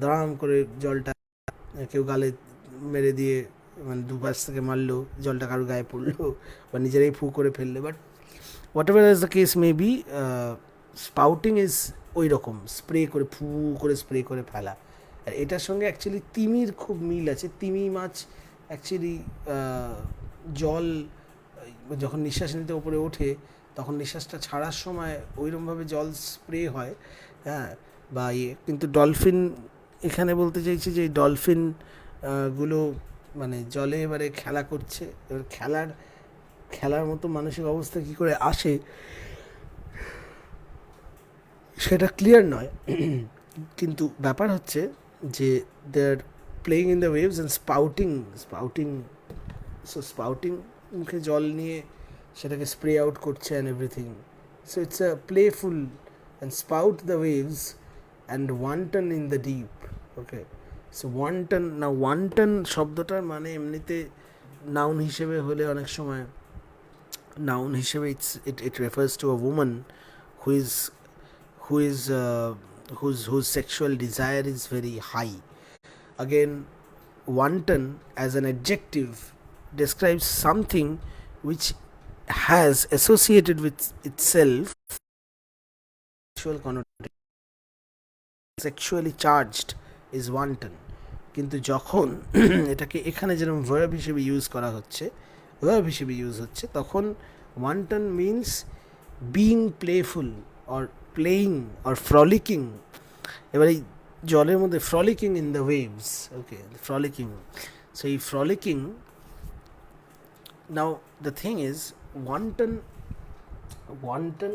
দাঁড়াম করে জলটা কেউ গালে মেরে দিয়ে, মানে দুপাশ থেকে মারলো, জলটা কারোর গায়ে পড়লো, বা নিজেরাই ফু করে ফেললে। But whatever is the case may be, spouting is ওই রকম স্প্রে করে, ফু করে স্প্রে করে ফেলা। আর এটার সঙ্গে অ্যাকচুয়ালি তিমির খুব মিল আছে। তিমি মাছ অ্যাকচুয়ালি জল যখন নিঃশ্বাস নিতে ওপরে ওঠে, তখন নিঃশ্বাসটা ছাড়ার সময় ওইরকমভাবে জল স্প্রে হয়, হ্যাঁ, বা ইয়ে। কিন্তু ডলফিন, এখানে বলতে চাইছি যে ডলফিন গুলো মানে জলে এবারে খেলা করছে, এবার খেলার মতো মানসিক অবস্থা কী করে আসে সেটা ক্লিয়ার নয়। কিন্তু ব্যাপার হচ্ছে যে they are playing in the waves and spouting, so spouting, মুখে জল নিয়ে সেটাকে স্প্রে আউট করছে and everything. So it's a playful and spout the waves and wanton in the deep. Okay, so wanton, না ওয়ান্টন শব্দটার মানে এমনিতে noun হিসেবে হলে অনেক সময় নাউন হিসেবে it refers to a Oman who is who is whose sexual desire is very high. Again, wanton as an adjective describes something which has associated with itself sexual connotation. Sexually charged is wanton. কিন্তু যখন এটাকে এখানে যেরকম verb হিসেবে use করা হচ্ছে, verb হিসেবে use হচ্ছে, তখন wanton means being playful or playing or frolicking. এবার এই জলের মধ্যে frolicking in the waves, okay, frolicking, so এই frolicking. Now the thing is wanton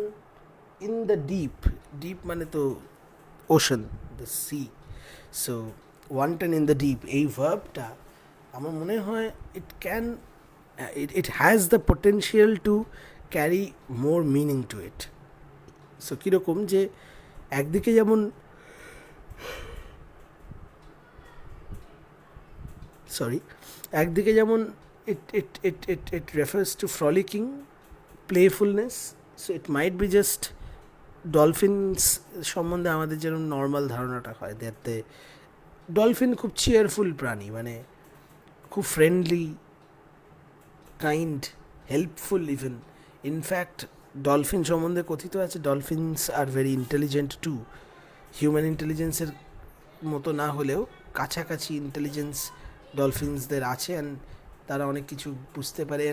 in the deep, deep মানে তো ocean, the sea, so wanton in the deep এই ভার্বটা আমার মনে হয় it can it has the potential to carry more meaning to it. So কীরকম যে একদিকে যেমন একদিকে যেমন it refers to frolicking, playfulness. So it might be just dolphins সম্বন্ধে আমাদের যেরকম নর্মাল ধারণাটা হয় দ্যাট ডলফিন খুব চেয়ারফুল প্রাণী, মানে খুব friendly, kind, helpful even. In fact dolphin সম্বন্ধে কথিত আছে dolphins are very intelligent too. Human ইন্টেলিজেন্সের মতো না হলেও কাছাকাছি ইন্টেলিজেন্স ডলফিনসদের আছে, অ্যান্ড তারা অনেক কিছু বুঝতে পারে।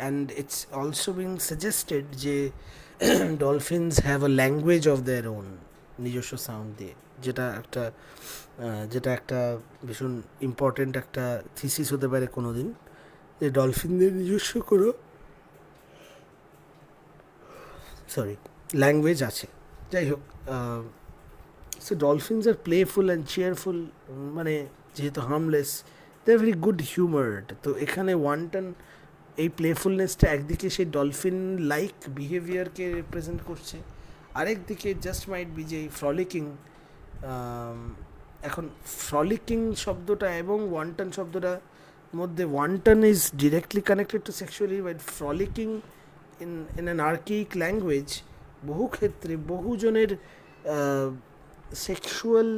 And it's also being suggested যে dolphins have a language of their own, নিজস্ব সাউন্ড দিয়ে, যেটা একটা ভীষণ ইম্পর্টেন্ট একটা থিসিস হতে পারে কোনো দিন, যে ডলফিনদের নিজস্ব কোনো ল্যাঙ্গুয়েজ আছে। যাই হোক, so dolphins are playful and cheerful, মানে যেহেতু harmless, they are very good humoured. তো এখানে ওয়ান্টন এই প্লেফুলনেসটা একদিকে সেই ডলফিন লাইক বিহেভিয়ারকে রিপ্রেজেন্ট করছে, আরেকদিকে জাস্ট মাইট বি যে ফ্রলিকিং। এখন ফ্রলিকিং শব্দটা এবং ওয়ান্টন শব্দটা মধ্যে wanton is directly connected to sexually, but frolicking in an archaic language বহু ক্ষেত্রে বহুজনের সেক্সুয়াল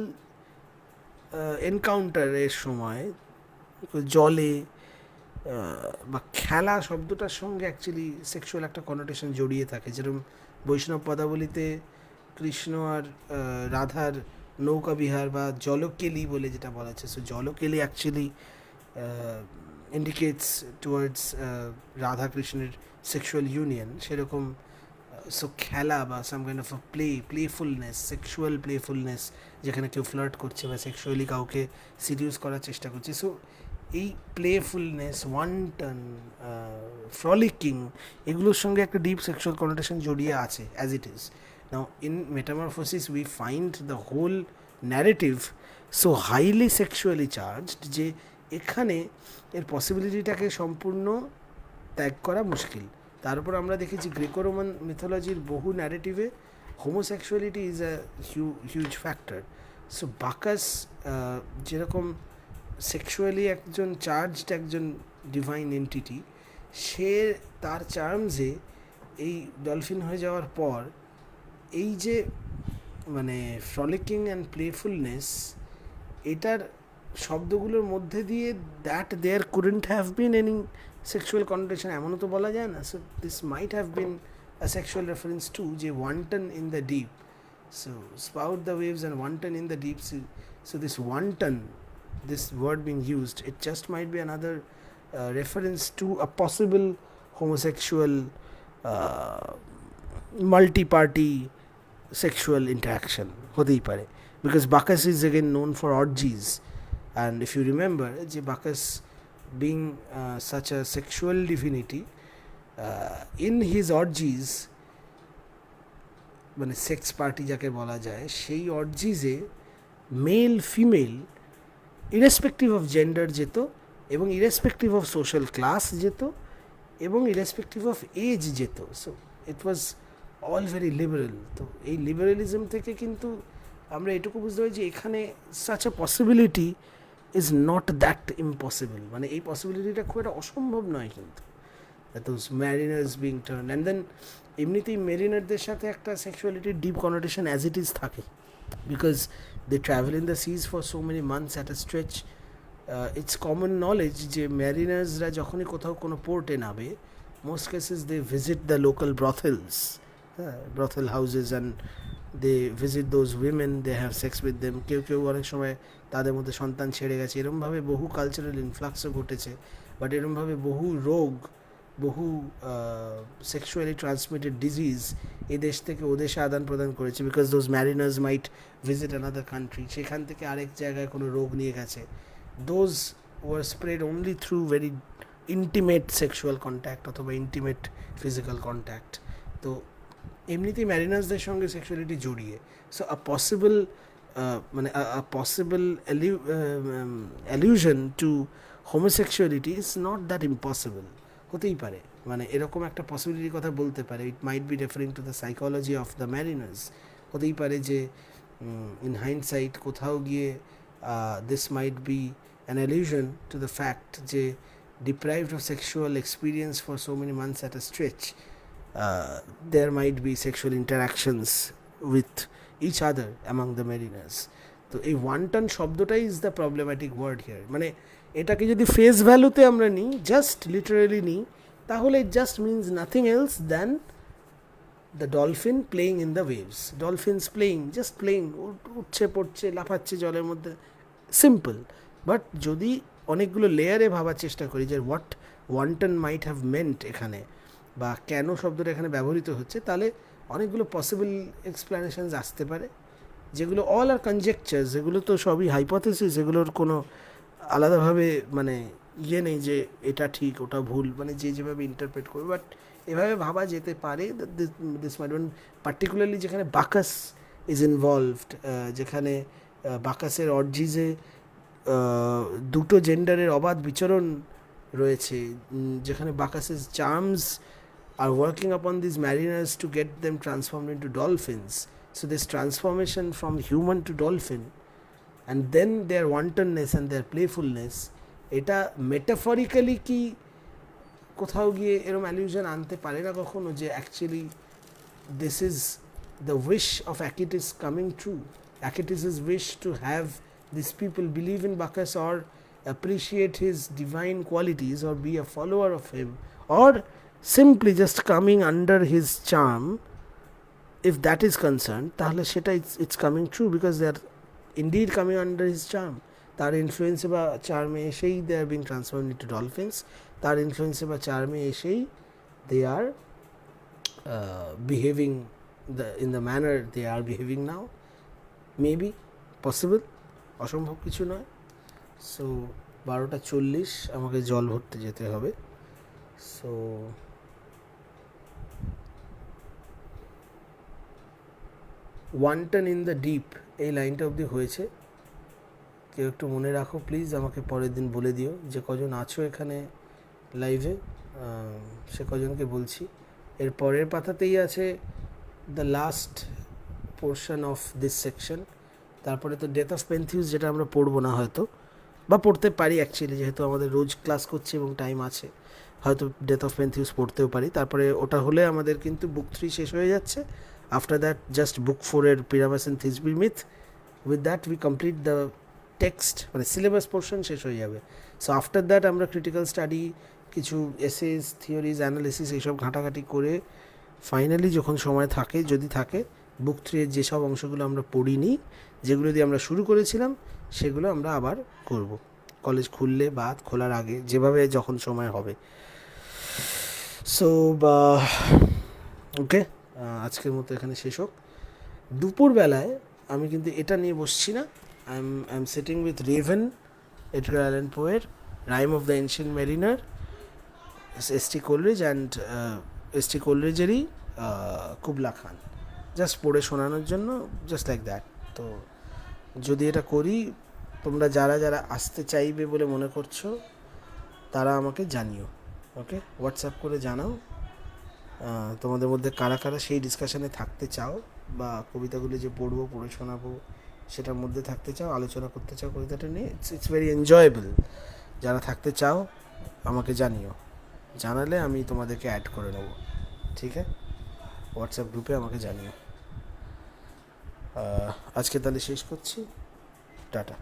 এনকাউন্টারের সময় জলে বা খেলা শব্দটার সঙ্গে অ্যাকচুয়ালি সেক্সুয়াল একটা কনোটেশন জড়িয়ে থাকে। যেরকম বৈষ্ণব পদাবলিতে কৃষ্ণ আর রাধার নৌকা বিহার বা জলকেলি বলে যেটা বলা হচ্ছে, সো জলকেলি অ্যাকচুয়ালি ইন্ডিকেটস টুয়ার্ডস রাধা কৃষ্ণের সেক্সুয়াল ইউনিয়ন। সেরকম সো খেলা বা some kind of playfulness, sexual playfulness, যেখানে কেউ ফ্লার্ট করছে বা সেক্সুয়ালি কাউকে সিডিউস করার চেষ্টা করছে। সো এই প্লেফুলনেস, ওয়ান্টন, ফ্রলিকিং, এগুলোর সঙ্গে একটা ডিপ সেক্সুয়াল কনোটেশন জড়িয়ে আছে as it is. Now in metamorphosis we find the whole narrative so highly sexually charged যে এখানে এর পসিবিলিটিটাকে সম্পূর্ণ ত্যাগ করা মুশকিল। তারপর আমরা দেখেছি গ্রেকো রোমান মিথোলজির বহু ন্যারেটিভে homosexuality is a huge factor. So Bacchus যেরকম সেক্সুয়ালি একজন চার্জড একজন ডিভাইন এন্টিটি, সে তার চার্মসে এই ডলফিন হয়ে যাওয়ার পর এই যে মানে ফ্রলিকিং অ্যান্ড প্লেফুলনেস, এটার শব্দগুলোর মধ্যে দিয়ে that there couldn't have been any sexual connotation এমনও তো বলা যায় না। So this might have been a sexual reference to যে wanton in the deep, so spout the waves and wanton in the deep. So this wanton, this word being used, it just might be another reference to a possible homosexual multi-party sexual interaction hoteই পারে, because Bacchus is again known for orgies, and if you remember যে Bacchus being such a sexual divinity, in his orgies মানে sex party যাকে বলা যায়, সেই অর্জিজে male female irrespective of gender যেত, এবং ইরেসপেক্টিভ অফ সোশ্যাল ক্লাস যেত, এবং ইরেসপেক্টিভ অফ এজ যেত। So it was all very liberal. তো এই লিবারেলিজম থেকে কিন্তু আমরা এটুকু বুঝতে পারি যে এখানে such a possibility is not that impossible, মানে এই পসিবিলিটিটা খুব একটা অসম্ভব নয় কিন্তু। Those mariners being turn, and then এমনিতেই মেরিনারদের সাথে একটা সেক্সুয়ালিটির deep connotation as it is থাকে, because they travel in the seas for so many months at a stretch. It's common knowledge যে ম্যারিনার্সরা যখনই কোথাও কোনো পোর্টে নামে, most cases they visit the local brothels, brothel houses, and they visit those women, they have sex with them. কেউ অনেক সময় তাদের মধ্যে সন্তান ছেড়ে গেছে। এরমভাবে বহু কালচারাল ইনফ্লাক্সও ঘটেছে, বাট এরমভাবে বহু রোগ, বহু সেক্সুয়ালি ট্রান্সমিটেড ডিজিজ এ দেশ থেকে ও দেশে আদান প্রদান করেছে, because those mariners might visit another country, সেখান থেকে আরেক জায়গায় কোনো রোগ নিয়ে গেছে। Those were spread only through very intimate sexual contact অথবা ইন্টিমেট ফিজিক্যাল কন্ট্যাক্ট। তো এমনিতেই ম্যারিনার্সদের সঙ্গে সেক্সুয়ালিটি জড়িয়ে। সো আ পসিবল মানে possible allusion to homosexuality is not that impossible. হতেই পারে, মানে এরকম একটা পসিবিলিটির কথা বলতে পারে। It might be referring to the psychology of the mariners. হতেই পারে যে ইন হাইন্ডসাইট কোথাও গিয়ে this might be an অ্যালিউশন two the fact যে deprived of sexual experience for so many months at a stretch, there might be sexual interactions with each other among the mariners. তো এই wanton শব্দটাই is the problematic word here. মানে এটাকে যদি face ভ্যালুতে আমরা নিই, জাস্ট লিটারেলি নিই, তাহলে it just means nothing else than the dolphin playing in the waves. Dolphins playing, just playing, উঠছে পড়ছে লাফাচ্ছে জলের মধ্যে, সিম্পল। বাট যদি অনেকগুলো লেয়ারে ভাবার চেষ্টা করি যে what wonton might have meant এখানে, বা কেন শব্দটা এখানে ব্যবহৃত হচ্ছে, তাহলে অনেকগুলো পসিবল এক্সপ্লেনেশনস আসতে পারে, যেগুলো অল আর কনজেকচার্স, যেগুলো তো সবই হাইপোথেসিস, এগুলোর কোনো আলাদাভাবে মানে ইয়ে নেই যে এটা ঠিক ওটা ভুল, মানে যে যেভাবে ইন্টারপ্রেট করবে। বাট এভাবে ভাবা যেতে পারে দিস মাইট বি, পার্টিকুলারলি যেখানে বাকাস ইজ ইনভলভড, যেখানে বাকাসের অর্জিজে দুটো জেন্ডারের অবাধ বিচরণ রয়েছে, যেখানে বাকাসেস charms are working upon these mariners to get them transformed into dolphins. So this transformation from human to dolphin, and then their wantonness and their playfulness, এটা metaphorically কি কোথাও গিয়ে এরম অ্যালিউশন আনতে পারে না কখনো যে actually this is the wish of Akitis coming true, Akitis's wish to have these people believe in Bacchus or appreciate his divine qualities or be a follower of him, or simply just coming under his charm. If that is concerned, তাহলে সেটা it's coming true because they are indeed coming under his charm. তার ইনফ্লুয়েন্সে বা চার্মে এসেই they are being transformed into dolphins. তার ইনফ্লুয়েন্সে বা চার্মে এসেই they are behaving in the manner they are behaving now. Maybe possible, অসম্ভব কিছু নয়। সো 12:40 আমাকে জল ভরতে যেতে হবে। So wanton in the deep, এই লাইনটা অবধি হয়েছে। কেউ একটু মনে রাখো প্লিজ, আমাকে পরের দিন বলে দিও যে কজন আছো এখানে লাইভে, সে কজনকে বলছি। এর পরের পাতাতেই আছে the last portion of this section. তারপরে তো ডেথ অফ পেন্থিউস, যেটা আমরা পড়বো না হয়তো, বা পড়তে পারি অ্যাকচুয়ালি, যেহেতু আমাদের রোজ ক্লাস করছে এবং টাইম আছে, হয়তো ডেথ অফ পেন্থিউস পড়তেও পারি। তারপরে ওটা হলে আমাদের কিন্তু বুক 3 শেষ হয়ে যাচ্ছে। আফটার দ্যাট জাস্ট বুক 4 এর Pyramus and Thisbe myth, with that we complete the text, মানে সিলেবাস পোর্শন শেষ হয়ে যাবে। সো আফটার দ্যাট আমরা ক্রিটিক্যাল স্টাডি, কিছু এসেস, থিওরিজ, অ্যানালিসিস এইসব ঘাঁটাঘাঁটি করে ফাইনালি যখন সময় থাকে, যদি থাকে, বুক 3 এর যেসব অংশগুলো আমরা পড়িনি, যেগুলো দিয়ে আমরা শুরু করেছিলাম, সেগুলো আমরা আবার করব কলেজ খুললে বা খোলার আগে, যেভাবে যখন সময় হবে। সো ওকে, আজকের মতো এখানে শেষ হোক। দুপুরবেলায় আমি কিন্তু এটা নিয়ে বসছি না। I am sitting with Raven, Edgar Allan পোয়ের rime of the ancient mariner, S T. Coleridge and S T. কোলরিজেরই কুবলা খান, জাস্ট পড়ে শোনানোর জন্য, জাস্ট লাইক দ্যাট। তো যদি এটা করি, তোমরা যারা যারা আসতে চাইবে বলে মনে করছো, তারা আমাকে জানিও, ওকে? হোয়াটসঅ্যাপ করে জানাও তোমাদের মধ্যে কারা কারা সেই ডিসকাশানে থাকতে চাও, বা কবিতাগুলি যে পড়বো, পড়ে শোনাবো, সেটার মধ্যে থাকতে চাও, আলোচনা করতে চাও কবিতাটা নিয়ে। It's very enjoyable. যারা থাকতে চাও আমাকে জানিও, জানালে আমি তোমাদেরকে অ্যাড করে নেবো, ঠিক আছে? হোয়াটসঅ্যাপ গ্রুপে আমাকে জানিও। আজকে তাহলে শেষ করছি, টাটা।